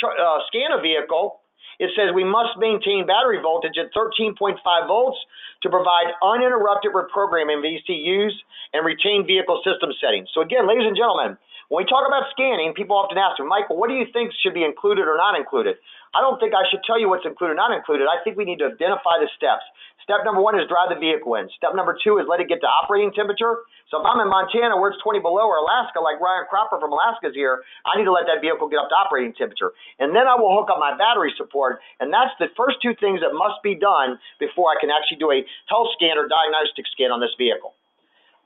scan a vehicle, it says we must maintain battery voltage at 13.5 volts to provide uninterrupted reprogramming of ECUs and retain vehicle system settings. So again, ladies and gentlemen, when we talk about scanning, people often ask me, Michael, what do you think should be included or not included? I don't think I should tell you what's included or not included. I think we need to identify the steps. Step number 1 is drive the vehicle in. Step number 2 is let it get to operating temperature. So if I'm in Montana where it's 20 below, or Alaska, like Ryan Cropper from Alaska is here, I need to let that vehicle get up to operating temperature. And then I will hook up my battery support, and that's the first 2 things that must be done before I can actually do a health scan or diagnostic scan on this vehicle.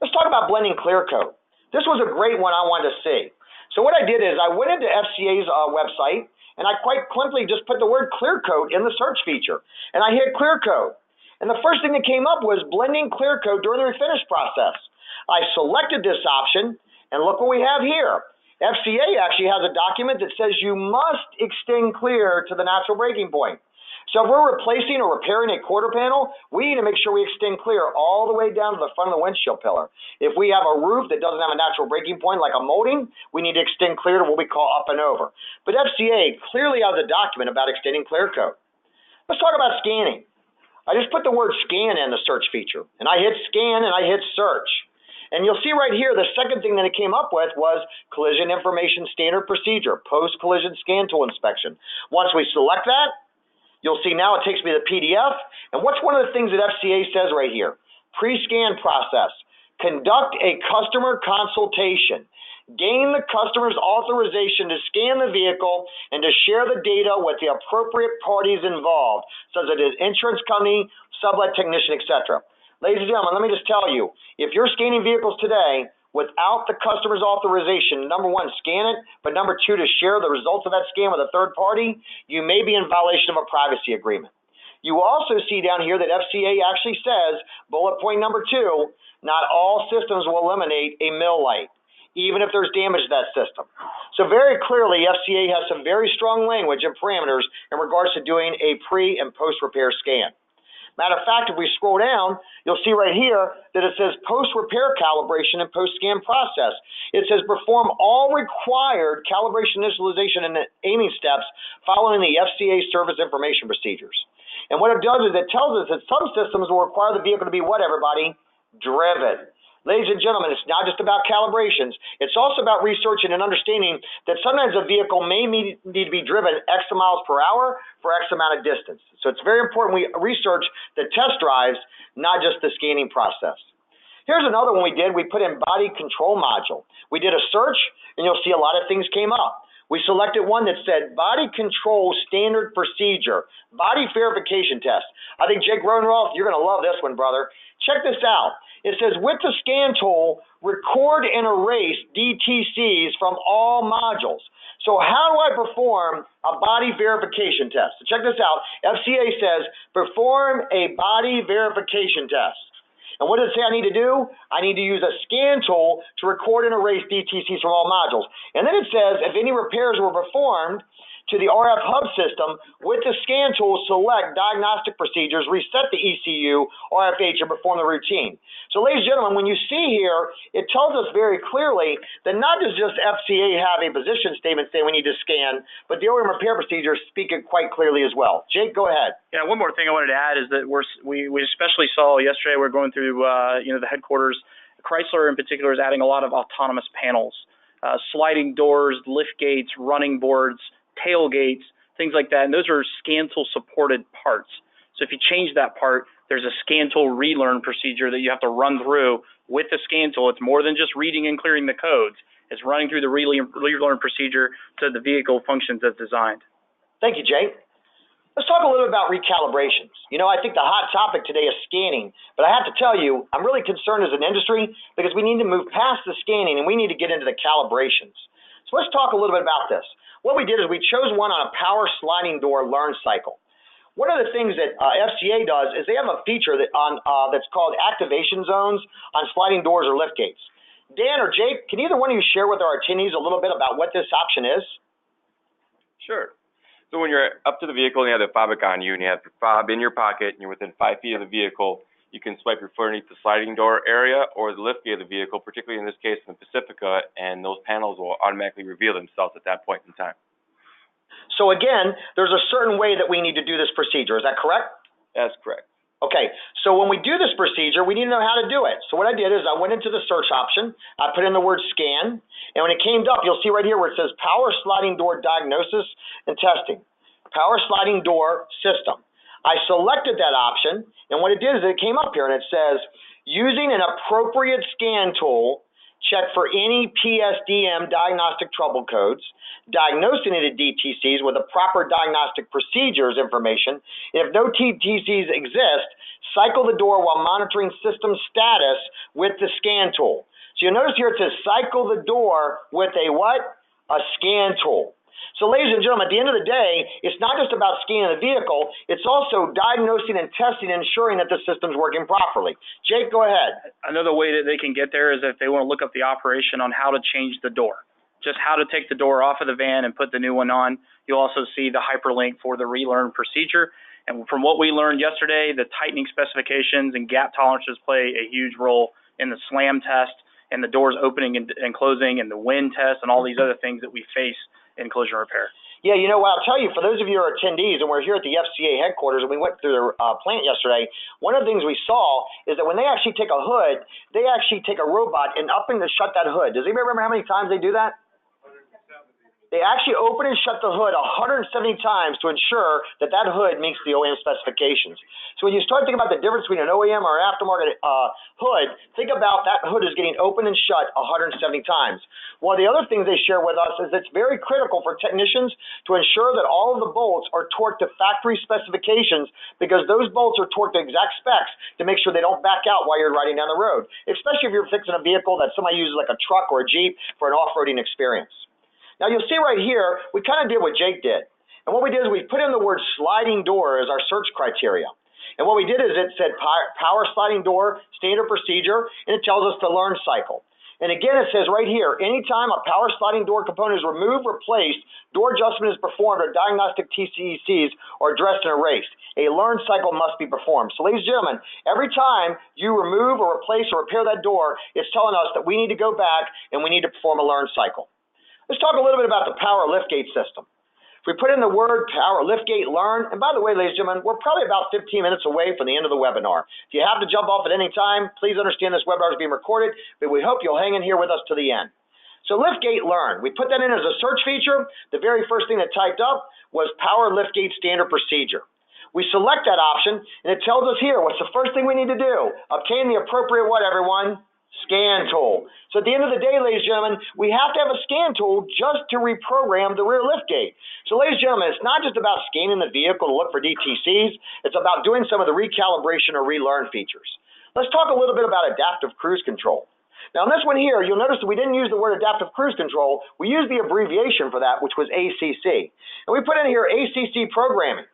Let's talk about blending clear code. This was a great one I wanted to see. So what I did is I went into FCA's website, and I quite simply just put the word clear code in the search feature. And I hit clear code. And the first thing that came up was blending clear code during the refinish process. I selected this option, and look what we have here. FCA actually has a document that says you must extend clear to the natural breaking point. So if we're replacing or repairing a quarter panel, we need to make sure we extend clear all the way down to the front of the windshield pillar. If we have a roof that doesn't have a natural breaking point like a molding, we need to extend clear to what we call up and over. But FCA clearly has a document about extending clear code. Let's talk about scanning. I just put the word scan in the search feature, and I hit scan and I hit search. And you'll see right here, the second thing that it came up with was collision information standard procedure, post-collision scan tool inspection. Once we select that, you'll see now it takes me to the PDF. And what's one of the things that FCA says right here? Pre-scan process. Conduct a customer consultation. Gain the customer's authorization to scan the vehicle and to share the data with the appropriate parties involved, such as an insurance company, sublet technician, etc. Ladies and gentlemen, let me just tell you, if you're scanning vehicles today without the customer's authorization, number 1, scan it, but number 2, to share the results of that scan with a third party, you may be in violation of a privacy agreement. You also see down here that FCA actually says, bullet point number 2, not all systems will eliminate a mill light, even if there's damage to that system. So very clearly, FCA has some very strong language and parameters in regards to doing a pre- and post-repair scan. Matter of fact, if we scroll down, you'll see right here that it says post-repair calibration and post-scan process. It says perform all required calibration, initialization, and aiming steps following the FCA service information procedures. And what it does is it tells us that some systems will require the vehicle to be what, everybody? Driven. Ladies and gentlemen, it's not just about calibrations. It's also about researching and understanding that sometimes a vehicle may need to be driven X miles per hour for X amount of distance. So it's very important we research the test drives, not just the scanning process. Here's another one we did. We put in body control module. We did a search, and you'll see a lot of things came up. We selected one that said body control standard procedure, body verification test. I think Jake Rodenroth, you're going to love this one, brother. Check this out. It says, with the scan tool, record and erase DTCs from all modules. So how do I perform a body verification test? So check this out. FCA says, perform a body verification test. And what does it say I need to do? I need to use a scan tool to record and erase DTCs from all modules. And then it says, if any repairs were performed to the RF hub system, with the scan tool, select diagnostic procedures, reset the ECU, RFH, and perform the routine. So ladies and gentlemen, when you see here, it tells us very clearly that not does just FCA have a position statement saying we need to scan, but the OEM repair procedures speak it quite clearly as well. Jake, go ahead. Yeah, one more thing I wanted to add is that we especially saw yesterday, we're going through the headquarters. Chrysler in particular is adding a lot of autonomous panels, sliding doors, lift gates, running boards, tailgates, things like that, and those are scan tool supported parts. So if you change that part, there's a scan tool relearn procedure that you have to run through with the scan tool. It's more than just reading and clearing the codes. It's running through the relearn procedure so the vehicle functions as designed. Thank you, Jake. Let's talk a little bit about recalibrations. You know, I think the hot topic today is scanning, but I have to tell you, I'm really concerned as an industry because we need to move past the scanning and we need to get into the calibrations. So let's talk a little bit about this. What we did is we chose one on a power sliding door learn cycle. One of the things that FCA does is they have a feature that's called activation zones on sliding doors or lift gates. Dan or Jake, can either one of you share with our attendees a little bit about what this option is? Sure. So when you're up to the vehicle and you have the fob on you and you have your fob in your pocket and you're within 5 feet of the vehicle, you can swipe your foot underneath the sliding door area or the lift gate of the vehicle, particularly in this case in the Pacifica, and those panels will automatically reveal themselves at that point in time. So again, there's a certain way that we need to do this procedure. Is that correct? That's correct. Okay, so when we do this procedure, we need to know how to do it. So what I did is I went into the search option, I put in the word scan, and when it came up, you'll see right here where it says power sliding door diagnosis and testing, power sliding door system. I selected that option, and what it did is it came up here and it says, using an appropriate scan tool, check for any PSDM diagnostic trouble codes, diagnosing it at DTCs with the proper diagnostic procedures information. If no DTCs exist, cycle the door while monitoring system status with the scan tool. So you'll notice here it says cycle the door with a what? A scan tool. So ladies and gentlemen, at the end of the day, it's not just about scanning the vehicle, it's also diagnosing and testing and ensuring that the system's working properly. Jake, go ahead. Another way that they can get there is if they want to look up the operation on how to change the door. Just how to take the door off of the van and put the new one on. You'll also see the hyperlink for the relearn procedure. And from what we learned yesterday, the tightening specifications and gap tolerances play a huge role in the slam test and the doors opening and closing and the wind test and all these other things that we face in collision repair. Yeah, you know what, I'll tell you, for those of you who are attendees, and we're here at the FCA headquarters, and we went through their plant yesterday, one of the things we saw is that when they actually take a hood, they actually take a robot and up and shut that hood. Does anybody remember how many times they do that? They actually open and shut the hood 170 times to ensure that that hood meets the OEM specifications. So when you start thinking about the difference between an OEM or aftermarket hood, think about that hood is getting open and shut 170 times. One of the other things they share with us is it's very critical for technicians to ensure that all of the bolts are torqued to factory specifications because those bolts are torqued to exact specs to make sure they don't back out while you're riding down the road, especially if you're fixing a vehicle that somebody uses like a truck or a Jeep for an off-roading experience. Now you'll see right here, we kind of did what Jake did. And what we did is we put in the word sliding door as our search criteria. And what we did is it said power sliding door, standard procedure, and it tells us the learn cycle. And again, it says right here, anytime a power sliding door component is removed, replaced, door adjustment is performed, or diagnostic TCECs are addressed and erased, a learn cycle must be performed. So ladies and gentlemen, every time you remove or replace or repair that door, it's telling us that we need to go back and we need to perform a learn cycle. Let's talk a little bit about the power liftgate system. If we put in the word power liftgate learn, and by the way, ladies and gentlemen, we're probably about 15 minutes away from the end of the webinar. If you have to jump off at any time, please understand this webinar is being recorded, but we hope you'll hang in here with us to the end. So liftgate learn, we put that in as a search feature. The very first thing that typed up was power liftgate standard procedure. We select that option, and it tells us here, what's the first thing we need to do? Obtain the appropriate what, everyone? Scan tool. So at the end of the day, ladies and gentlemen, we have to have a scan tool just to reprogram the rear liftgate. So ladies and gentlemen, it's not just about scanning the vehicle to look for DTCs. It's about doing some of the recalibration or relearn features. Let's talk a little bit about adaptive cruise control. Now in this one here, you'll notice that we didn't use the word adaptive cruise control. We used the abbreviation for that, which was ACC. And we put in here ACC programming.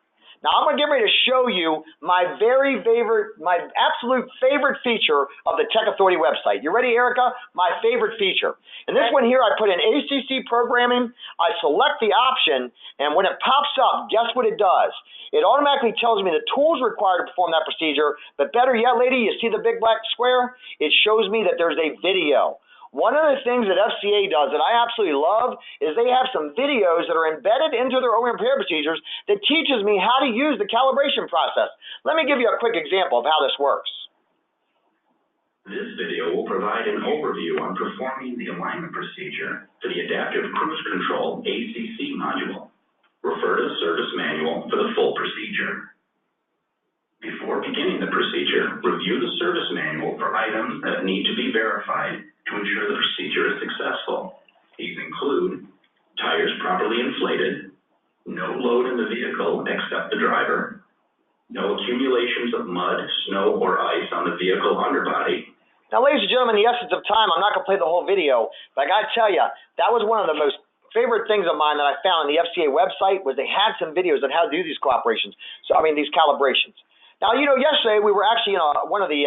Now I'm going to get ready to show you my absolute favorite feature of the Tech Authority website. You ready, Erica? My favorite feature. And this one here, I put in ACC programming, I select the option, and when it pops up, guess what it does? It automatically tells me the tools required to perform that procedure, but better yet, lady, you see the big black square? It shows me that there's a video. One of the things that FCA does that I absolutely love is they have some videos that are embedded into their OEM repair procedures that teaches me how to use the calibration process. Let me give you a quick example of how this works. This video will provide an overview on performing the alignment procedure for the Adaptive Cruise Control ACC module. Refer to the service manual for the full procedure. Before beginning the procedure, review the service manual for items that need to be verified to ensure the procedure is successful. These include tires properly inflated, no low load in the vehicle except the driver. No accumulations of mud, snow, or ice on the vehicle underbody. Now, ladies and gentlemen, in the essence of time, I'm not going to play the whole video, but I got to tell you, that was one of the most favorite things of mine that I found on the FCA website was they had some videos on how to do these these calibrations. Now, yesterday we were actually in one of the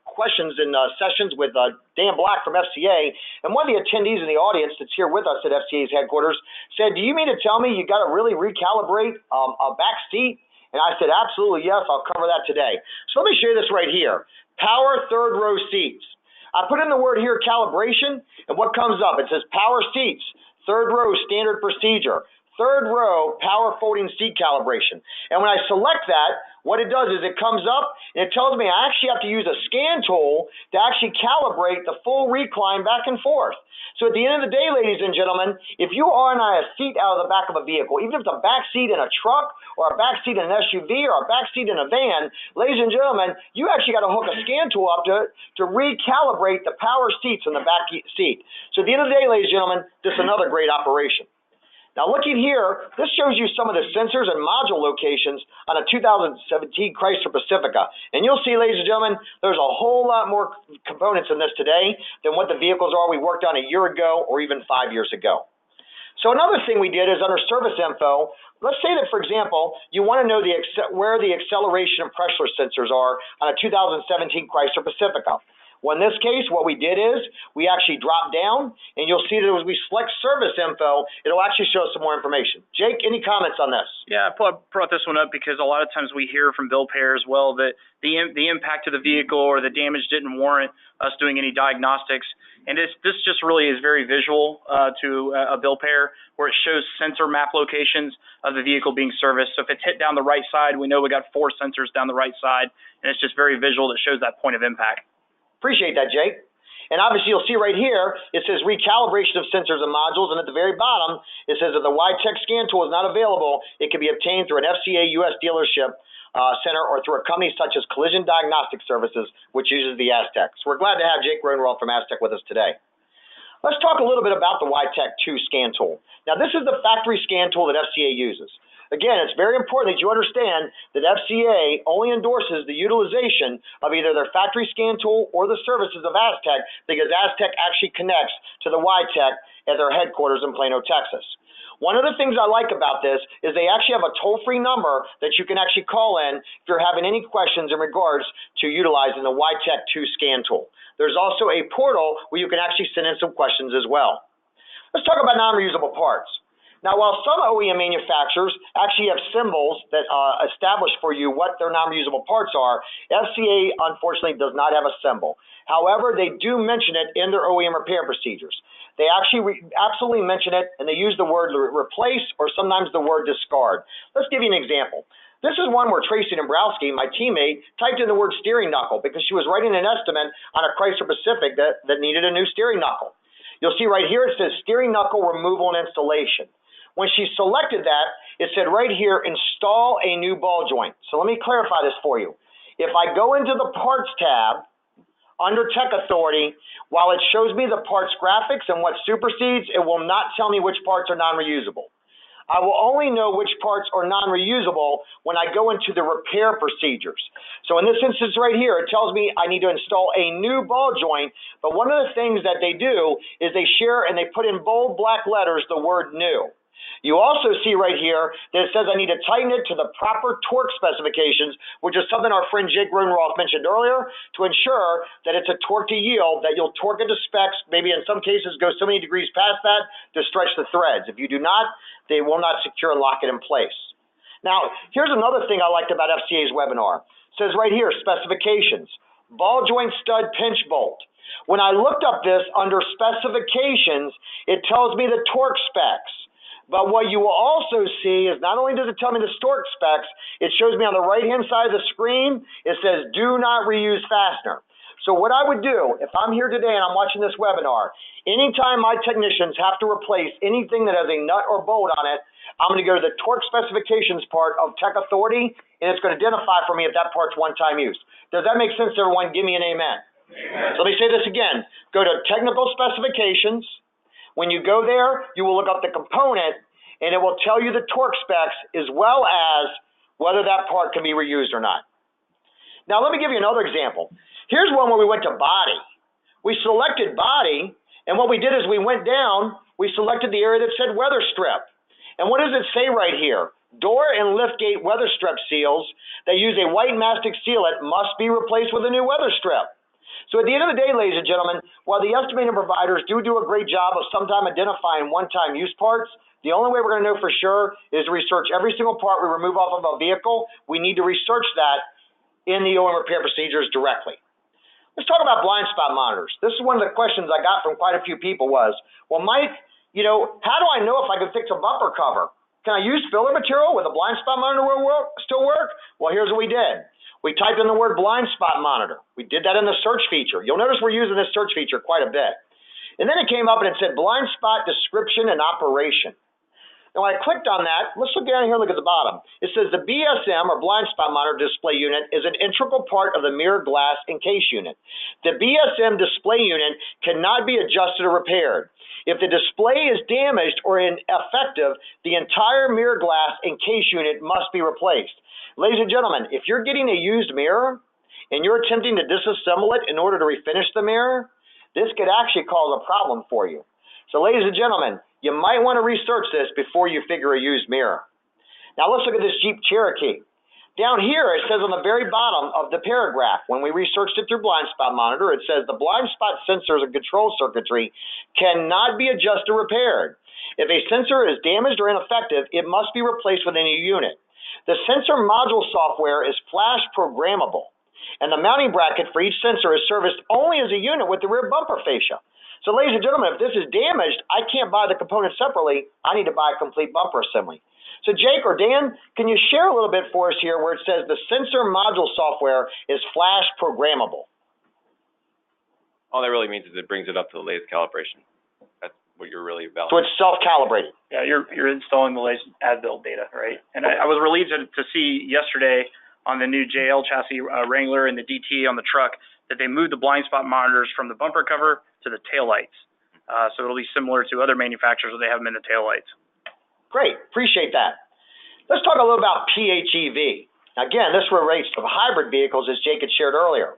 questions and sessions with Dan Black from FCA, and one of the attendees in the audience that's here with us at FCA's headquarters said, "Do you mean to tell me you got to really recalibrate a back seat?" And I said, "Absolutely, yes, I'll cover that today." So let me show you this right here. Power third row seats. I put in the word here, calibration, and what comes up? It says power seats, third row standard procedure, third row power folding seat calibration. And when I select that, what it does is it comes up and it tells me I actually have to use a scan tool to actually calibrate the full recline back and forth. So at the end of the day, ladies and gentlemen, if you are on a seat out of the back of a vehicle, even if it's a back seat in a truck or a back seat in an SUV or a back seat in a van, ladies and gentlemen, you actually got to hook a scan tool up to recalibrate the power seats in the back seat. So at the end of the day, ladies and gentlemen, this is another great operation. Now looking here, this shows you some of the sensors and module locations on a 2017 Chrysler Pacifica. And you'll see, ladies and gentlemen, there's a whole lot more components in this today than what the vehicles are we worked on a year ago or even 5 years ago. So another thing we did is under service info, let's say that, for example, you want to know where the acceleration and pressure sensors are on a 2017 Chrysler Pacifica. Well, in this case, what we did is we actually dropped down, and you'll see that as we select service info, it'll actually show us some more information. Jake, any comments on this? Yeah, I brought this one up because a lot of times we hear from bill payers, well, that the impact of the vehicle or the damage didn't warrant us doing any diagnostics. And this just really is very visual to a bill payer, where it shows sensor map locations of the vehicle being serviced. So if it's hit down the right side, we know we got 4 sensors down the right side, and it's just very visual that shows that point of impact. Appreciate that, Jake. And obviously, you'll see right here, it says recalibration of sensors and modules, and at the very bottom, it says if the WiTech scan tool is not available, it can be obtained through an FCA U.S. dealership center or through a company such as Collision Diagnostic Services, which uses the Aztec. So we're glad to have Jake Roenrold from Aztec with us today. Let's talk a little bit about the WiTech 2 scan tool. Now, this is the factory scan tool that FCA uses. Again, it's very important that you understand that FCA only endorses the utilization of either their factory scan tool or the services of Aztec, because Aztec actually connects to the WiTech at their headquarters in Plano, Texas. One of the things I like about this is they actually have a toll-free number that you can actually call in if you're having any questions in regards to utilizing the WiTech 2 scan tool. There's also a portal where you can actually send in some questions as well. Let's talk about non-reusable parts. Now, while some OEM manufacturers actually have symbols that establish for you what their non-reusable parts are, FCA unfortunately does not have a symbol. However, they do mention it in their OEM repair procedures. They actually absolutely mention it, and they use the word replace or sometimes the word discard. Let's give you an example. This is one where Tracy Dombrowski, my teammate, typed in the word steering knuckle because she was writing an estimate on a Chrysler Pacific that needed a new steering knuckle. You'll see right here it says steering knuckle removal and installation. When she selected that, it said right here, install a new ball joint. So let me clarify this for you. If I go into the parts tab under Tech Authority, while it shows me the parts graphics and what supersedes, it will not tell me which parts are non-reusable. I will only know which parts are non-reusable when I go into the repair procedures. So in this instance right here, it tells me I need to install a new ball joint, but one of the things that they do is they share and they put in bold black letters the word new. You also see right here that it says I need to tighten it to the proper torque specifications, which is something our friend Jake Roenrold mentioned earlier, to ensure that it's a torque to yield, that you'll torque it to specs, maybe in some cases go so many degrees past that to stretch the threads. If you do not, they will not secure and lock it in place. Now, here's another thing I liked about FCA's webinar. It says right here, specifications, ball joint stud pinch bolt. When I looked up this under specifications, it tells me the torque specs. But what you will also see is not only does it tell me the torque specs, it shows me on the right-hand side of the screen, it says do not reuse fastener. So what I would do, if I'm here today and I'm watching this webinar, anytime my technicians have to replace anything that has a nut or bolt on it, I'm going to go to the torque specifications part of Tech Authority, and it's going to identify for me if that part's one-time use. Does that make sense to everyone? Give me an amen. Amen. So let me say this again. Go to technical specifications. When you go there, you will look up the component, and it will tell you the torque specs as well as whether that part can be reused or not. Now, let me give you another example. Here's one where we went to body. We selected body, and what we did is we went down, we selected the area that said weather strip. And what does it say right here? Door and liftgate weather strip seals that use a white mastic sealant must be replaced with a new weather strip. So at the end of the day, ladies and gentlemen, while the estimating providers do a great job of sometimes identifying one-time use parts, the only way we're going to know for sure is to research every single part we remove off of a vehicle. We need to research that in the OEM repair procedures directly. Let's talk about blind spot monitors. This is one of the questions I got from quite a few people was, well, Mike, you know, how do I know if I can fix a bumper cover? Can I use filler material with a blind spot monitor still work? Well, here's what we did. We typed in the word blind spot monitor. We did that in the search feature. You'll notice we're using this search feature quite a bit. And then it came up and it said blind spot description and operation. Now, when I clicked on that, let's look down here, look at the bottom. It says the BSM, or blind spot monitor display unit, is an integral part of the mirror glass encase unit. The BSM display unit cannot be adjusted or repaired. If the display is damaged or ineffective, the entire mirror glass encase unit must be replaced. Ladies and gentlemen, if you're getting a used mirror and you're attempting to disassemble it in order to refinish the mirror, this could actually cause a problem for you. So, ladies and gentlemen, you might want to research this before you figure a used mirror. Now, let's look at this Jeep Cherokee. Down here, it says on the very bottom of the paragraph, when we researched it through Blind Spot Monitor, it says the blind spot sensors and control circuitry cannot be adjusted or repaired. If a sensor is damaged or ineffective, it must be replaced with a new unit. The sensor module software is flash programmable, and the mounting bracket for each sensor is serviced only as a unit with the rear bumper fascia. So, ladies and gentlemen, if this is damaged, I can't buy the components separately. I need to buy a complete bumper assembly. So, Jake or Dan, can you share a little bit for us here where it says the sensor module software is flash programmable? All that really means is it brings it up to the latest calibration. That's what you're really about. So it's self-calibrated. Yeah, you're installing the latest as-built data, right? And I was relieved to see yesterday on the new JL chassis Wrangler and the DT on the truck that they moved the blind spot monitors from the bumper cover to the taillights. So it'll be similar to other manufacturers where they have them in the taillights. Great, appreciate that. Let's talk a little about PHEV. Now, again, this relates to hybrid vehicles, as Jake had shared earlier.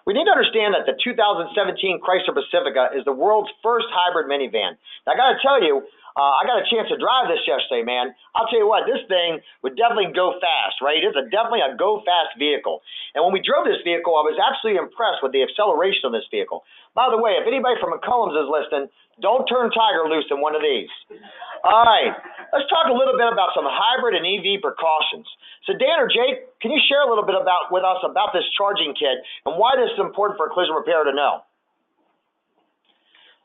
We need to understand that the 2017 Chrysler Pacifica is the world's first hybrid minivan. Now, I got to tell you, I got a chance to drive this yesterday, man. I'll tell you what, this thing would definitely go fast, right? It's definitely a go-fast vehicle. And when we drove this vehicle, I was absolutely impressed with the acceleration of this vehicle. By the way, if anybody from McCollum's is listening, don't turn Tiger loose in one of these. All right, let's talk a little bit about some hybrid and EV precautions. So Dan or Jake, can you share a little bit with us about this charging kit and why this is important for a collision repair to know?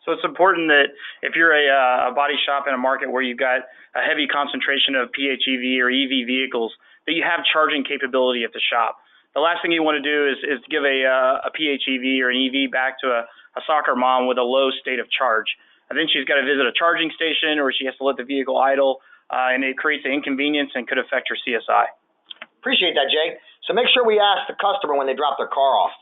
So it's important that if you're a body shop in a market where you've got a heavy concentration of PHEV or EV vehicles, that you have charging capability at the shop. The last thing you want to do is give a PHEV or an EV back to a soccer mom with a low state of charge. And then she's got to visit a charging station or she has to let the vehicle idle, and it creates an inconvenience and could affect her CSI. Appreciate that, Jake. So make sure we ask the customer when they drop their car off.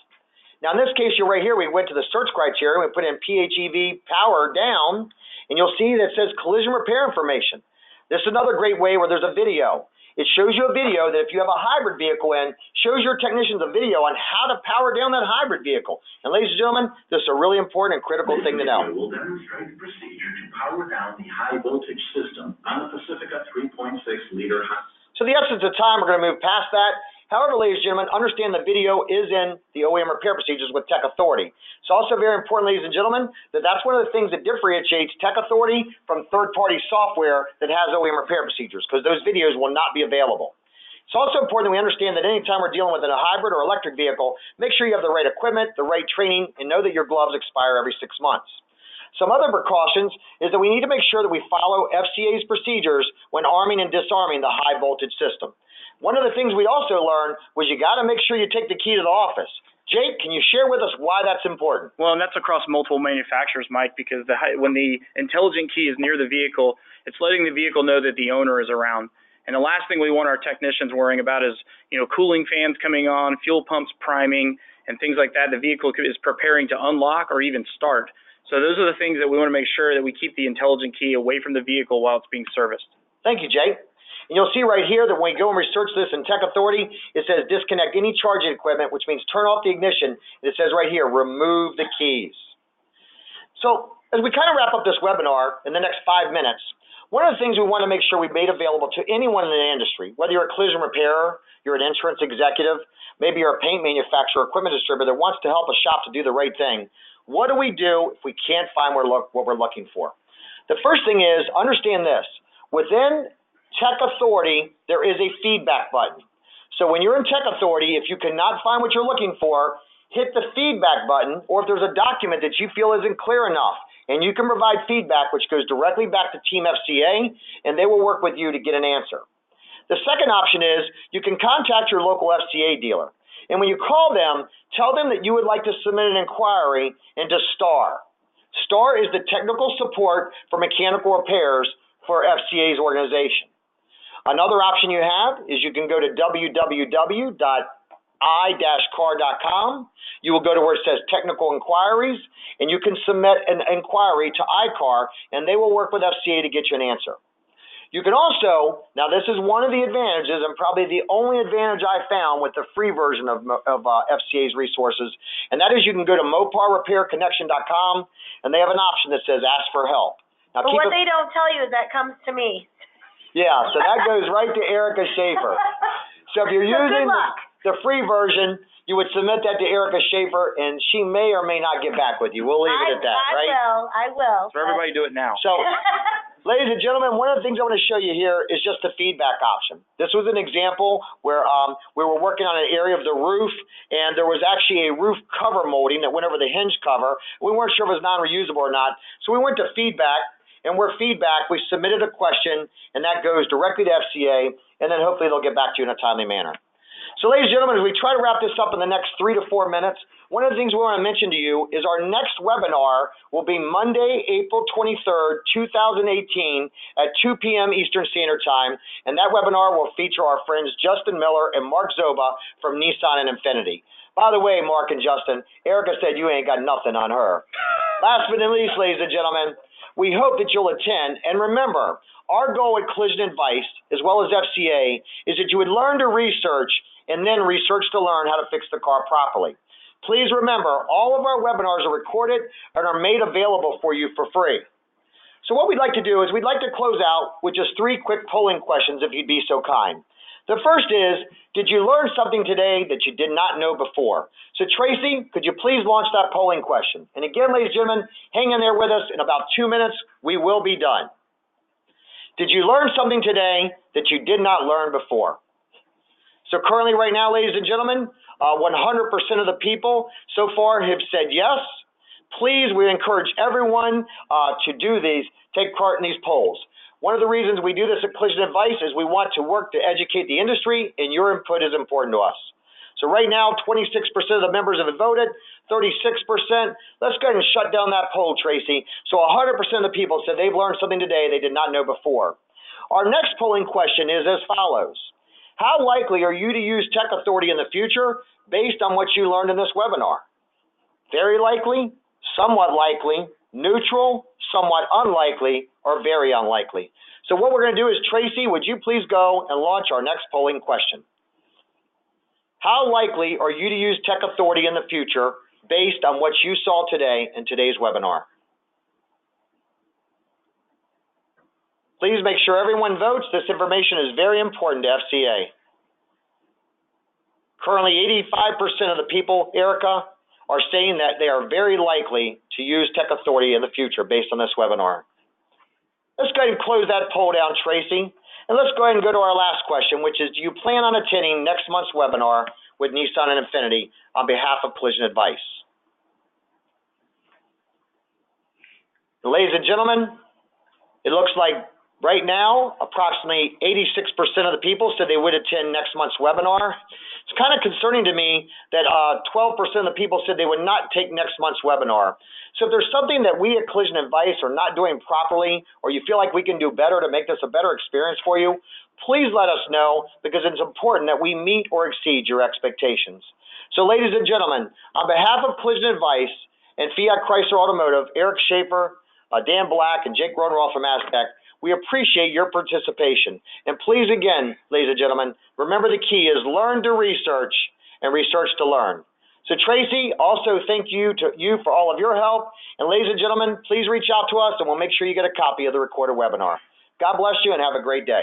Now, in this case, you're right here, we went to the search criteria, we put in PHEV power down, and you'll see that it says collision repair information. This is another great way where there's a video. It shows you a video that if you have a hybrid vehicle in, shows your technicians a video on how to power down that hybrid vehicle. And ladies and gentlemen, this is a really important and critical thing to know. This video will demonstrate the procedure to power down the high voltage system on the Pacifica 3.6-liter high. So the essence of time, we're going to move past that. However, ladies and gentlemen, understand the video is in the OEM repair procedures with Tech Authority. It's also very important, ladies and gentlemen, that that's one of the things that differentiates Tech Authority from third-party software that has OEM repair procedures, because those videos will not be available. It's also important that we understand that anytime we're dealing with a hybrid or electric vehicle, make sure you have the right equipment, the right training, and know that your gloves expire every 6 months. Some other precautions is that we need to make sure that we follow FCA's procedures when arming and disarming the high voltage system. One of the things we also learned was you got to make sure you take the key to the office. Jake, can you share with us why that's important? Well, and that's across multiple manufacturers, Mike, because when the intelligent key is near the vehicle, it's letting the vehicle know that the owner is around. And the last thing we want our technicians worrying about is, cooling fans coming on, fuel pumps priming, and things like that. The vehicle is preparing to unlock or even start. So those are the things that we want to make sure that we keep the intelligent key away from the vehicle while it's being serviced. Thank you, Jay. And you'll see right here that when we go and research this in Tech Authority, it says disconnect any charging equipment, which means turn off the ignition. And it says right here, remove the keys. So as we kind of wrap up this webinar in the next 5 minutes, one of the things we want to make sure we made available to anyone in the industry, whether you're a collision repairer, you're an insurance executive, maybe you're a paint manufacturer, equipment distributor that wants to help a shop to do the right thing. What do we do if we can't find what we're looking for? The first thing is understand this. Within Tech Authority, there is a feedback button. So when you're in Tech Authority, if you cannot find what you're looking for, hit the feedback button, or if there's a document that you feel isn't clear enough, and you can provide feedback which goes directly back to Team FCA, and they will work with you to get an answer. The second option is you can contact your local FCA dealer. And when you call them, tell them that you would like to submit an inquiry into STAR. STAR is the technical support for mechanical repairs for FCA's organization. Another option you have is you can go to www.i-car.com. You will go to where it says technical inquiries, and you can submit an inquiry to iCar, and they will work with FCA to get you an answer. You can also, now this is one of the advantages, and probably the only advantage I found with the free version of FCA's resources, and that is you can go to moparrepairconnection.com, and they have an option that says ask for help. Now, but what they don't tell you is that comes to me. Yeah, so that goes right to Erica Schaefer. So if you're using the free version, you would submit that to Erica Schaefer, and she may or may not get back with you. We'll leave it at that, right? I will. So everybody do it now. So, ladies and gentlemen, one of the things I want to show you here is just the feedback option. This was an example where we were working on an area of the roof, and there was actually a roof cover molding that went over the hinge cover. We weren't sure if it was non-reusable or not, so we went to feedback. And where feedback, we submitted a question, and that goes directly to FCA, and then hopefully they'll get back to you in a timely manner. So, ladies and gentlemen, as we try to wrap this up in the next 3 to 4 minutes, one of the things we want to mention to you is our next webinar will be Monday, April 23rd, 2018 at 2 p.m. Eastern Standard Time, and that webinar will feature our friends Justin Miller and Mark Zoba from Nissan and Infiniti. By the way, Mark and Justin, Erica said you ain't got nothing on her. Last but not least, ladies and gentlemen, we hope that you'll attend, and remember, our goal at Collision Advice, as well as FCA, is that you would learn to research and then research to learn how to fix the car properly. Please remember, all of our webinars are recorded and are made available for you for free. So what we'd like to do is we'd like to close out with just 3 quick polling questions, if you'd be so kind. The first is, did you learn something today that you did not know before? So Tracy, could you please launch that polling question? And again, ladies and gentlemen, hang in there with us. In about 2 minutes, we will be done. Did you learn something today that you did not learn before? So currently right now, ladies and gentlemen, 100% of the people so far have said yes. Please, we encourage everyone to do these, take part in these polls. One of the reasons we do this at Collision Advice is we want to work to educate the industry, and your input is important to us. So right now, 26% of the members have voted, 36%. Let's go ahead and shut down that poll, Tracy. So 100% of the people said they've learned something today they did not know before. Our next polling question is as follows. How likely are you to use Tech Authority in the future based on what you learned in this webinar? Very likely, somewhat likely, neutral, somewhat unlikely, or very unlikely. So what we're going to do is, Tracy, would you please go and launch our next polling question? How likely are you to use Tech Authority in the future based on what you saw today in today's webinar? Please make sure everyone votes. This information is very important to FCA. Currently, 85% of the people, Erica, are saying that they are very likely to use Tech Authority in the future based on this webinar. Let's go ahead and close that poll down, Tracy. And let's go ahead and go to our last question, which is, do you plan on attending next month's webinar with Nissan and Infiniti on behalf of Collision Advice? Ladies and gentlemen, it looks like right now, approximately 86% of the people said they would attend next month's webinar. It's kind of concerning to me that 12% of the people said they would not take next month's webinar. So if there's something that we at Collision Advice are not doing properly, or you feel like we can do better to make this a better experience for you, please let us know, because it's important that we meet or exceed your expectations. So ladies and gentlemen, on behalf of Collision Advice and Fiat Chrysler Automotive, Eric Schaefer, Dan Black, and Jake Gronroth from Aztec. We appreciate your participation. And please, again, ladies and gentlemen, remember the key is learn to research and research to learn. So Tracy, also thank you for all of your help. And ladies and gentlemen, please reach out to us and we'll make sure you get a copy of the recorded webinar. God bless you and have a great day.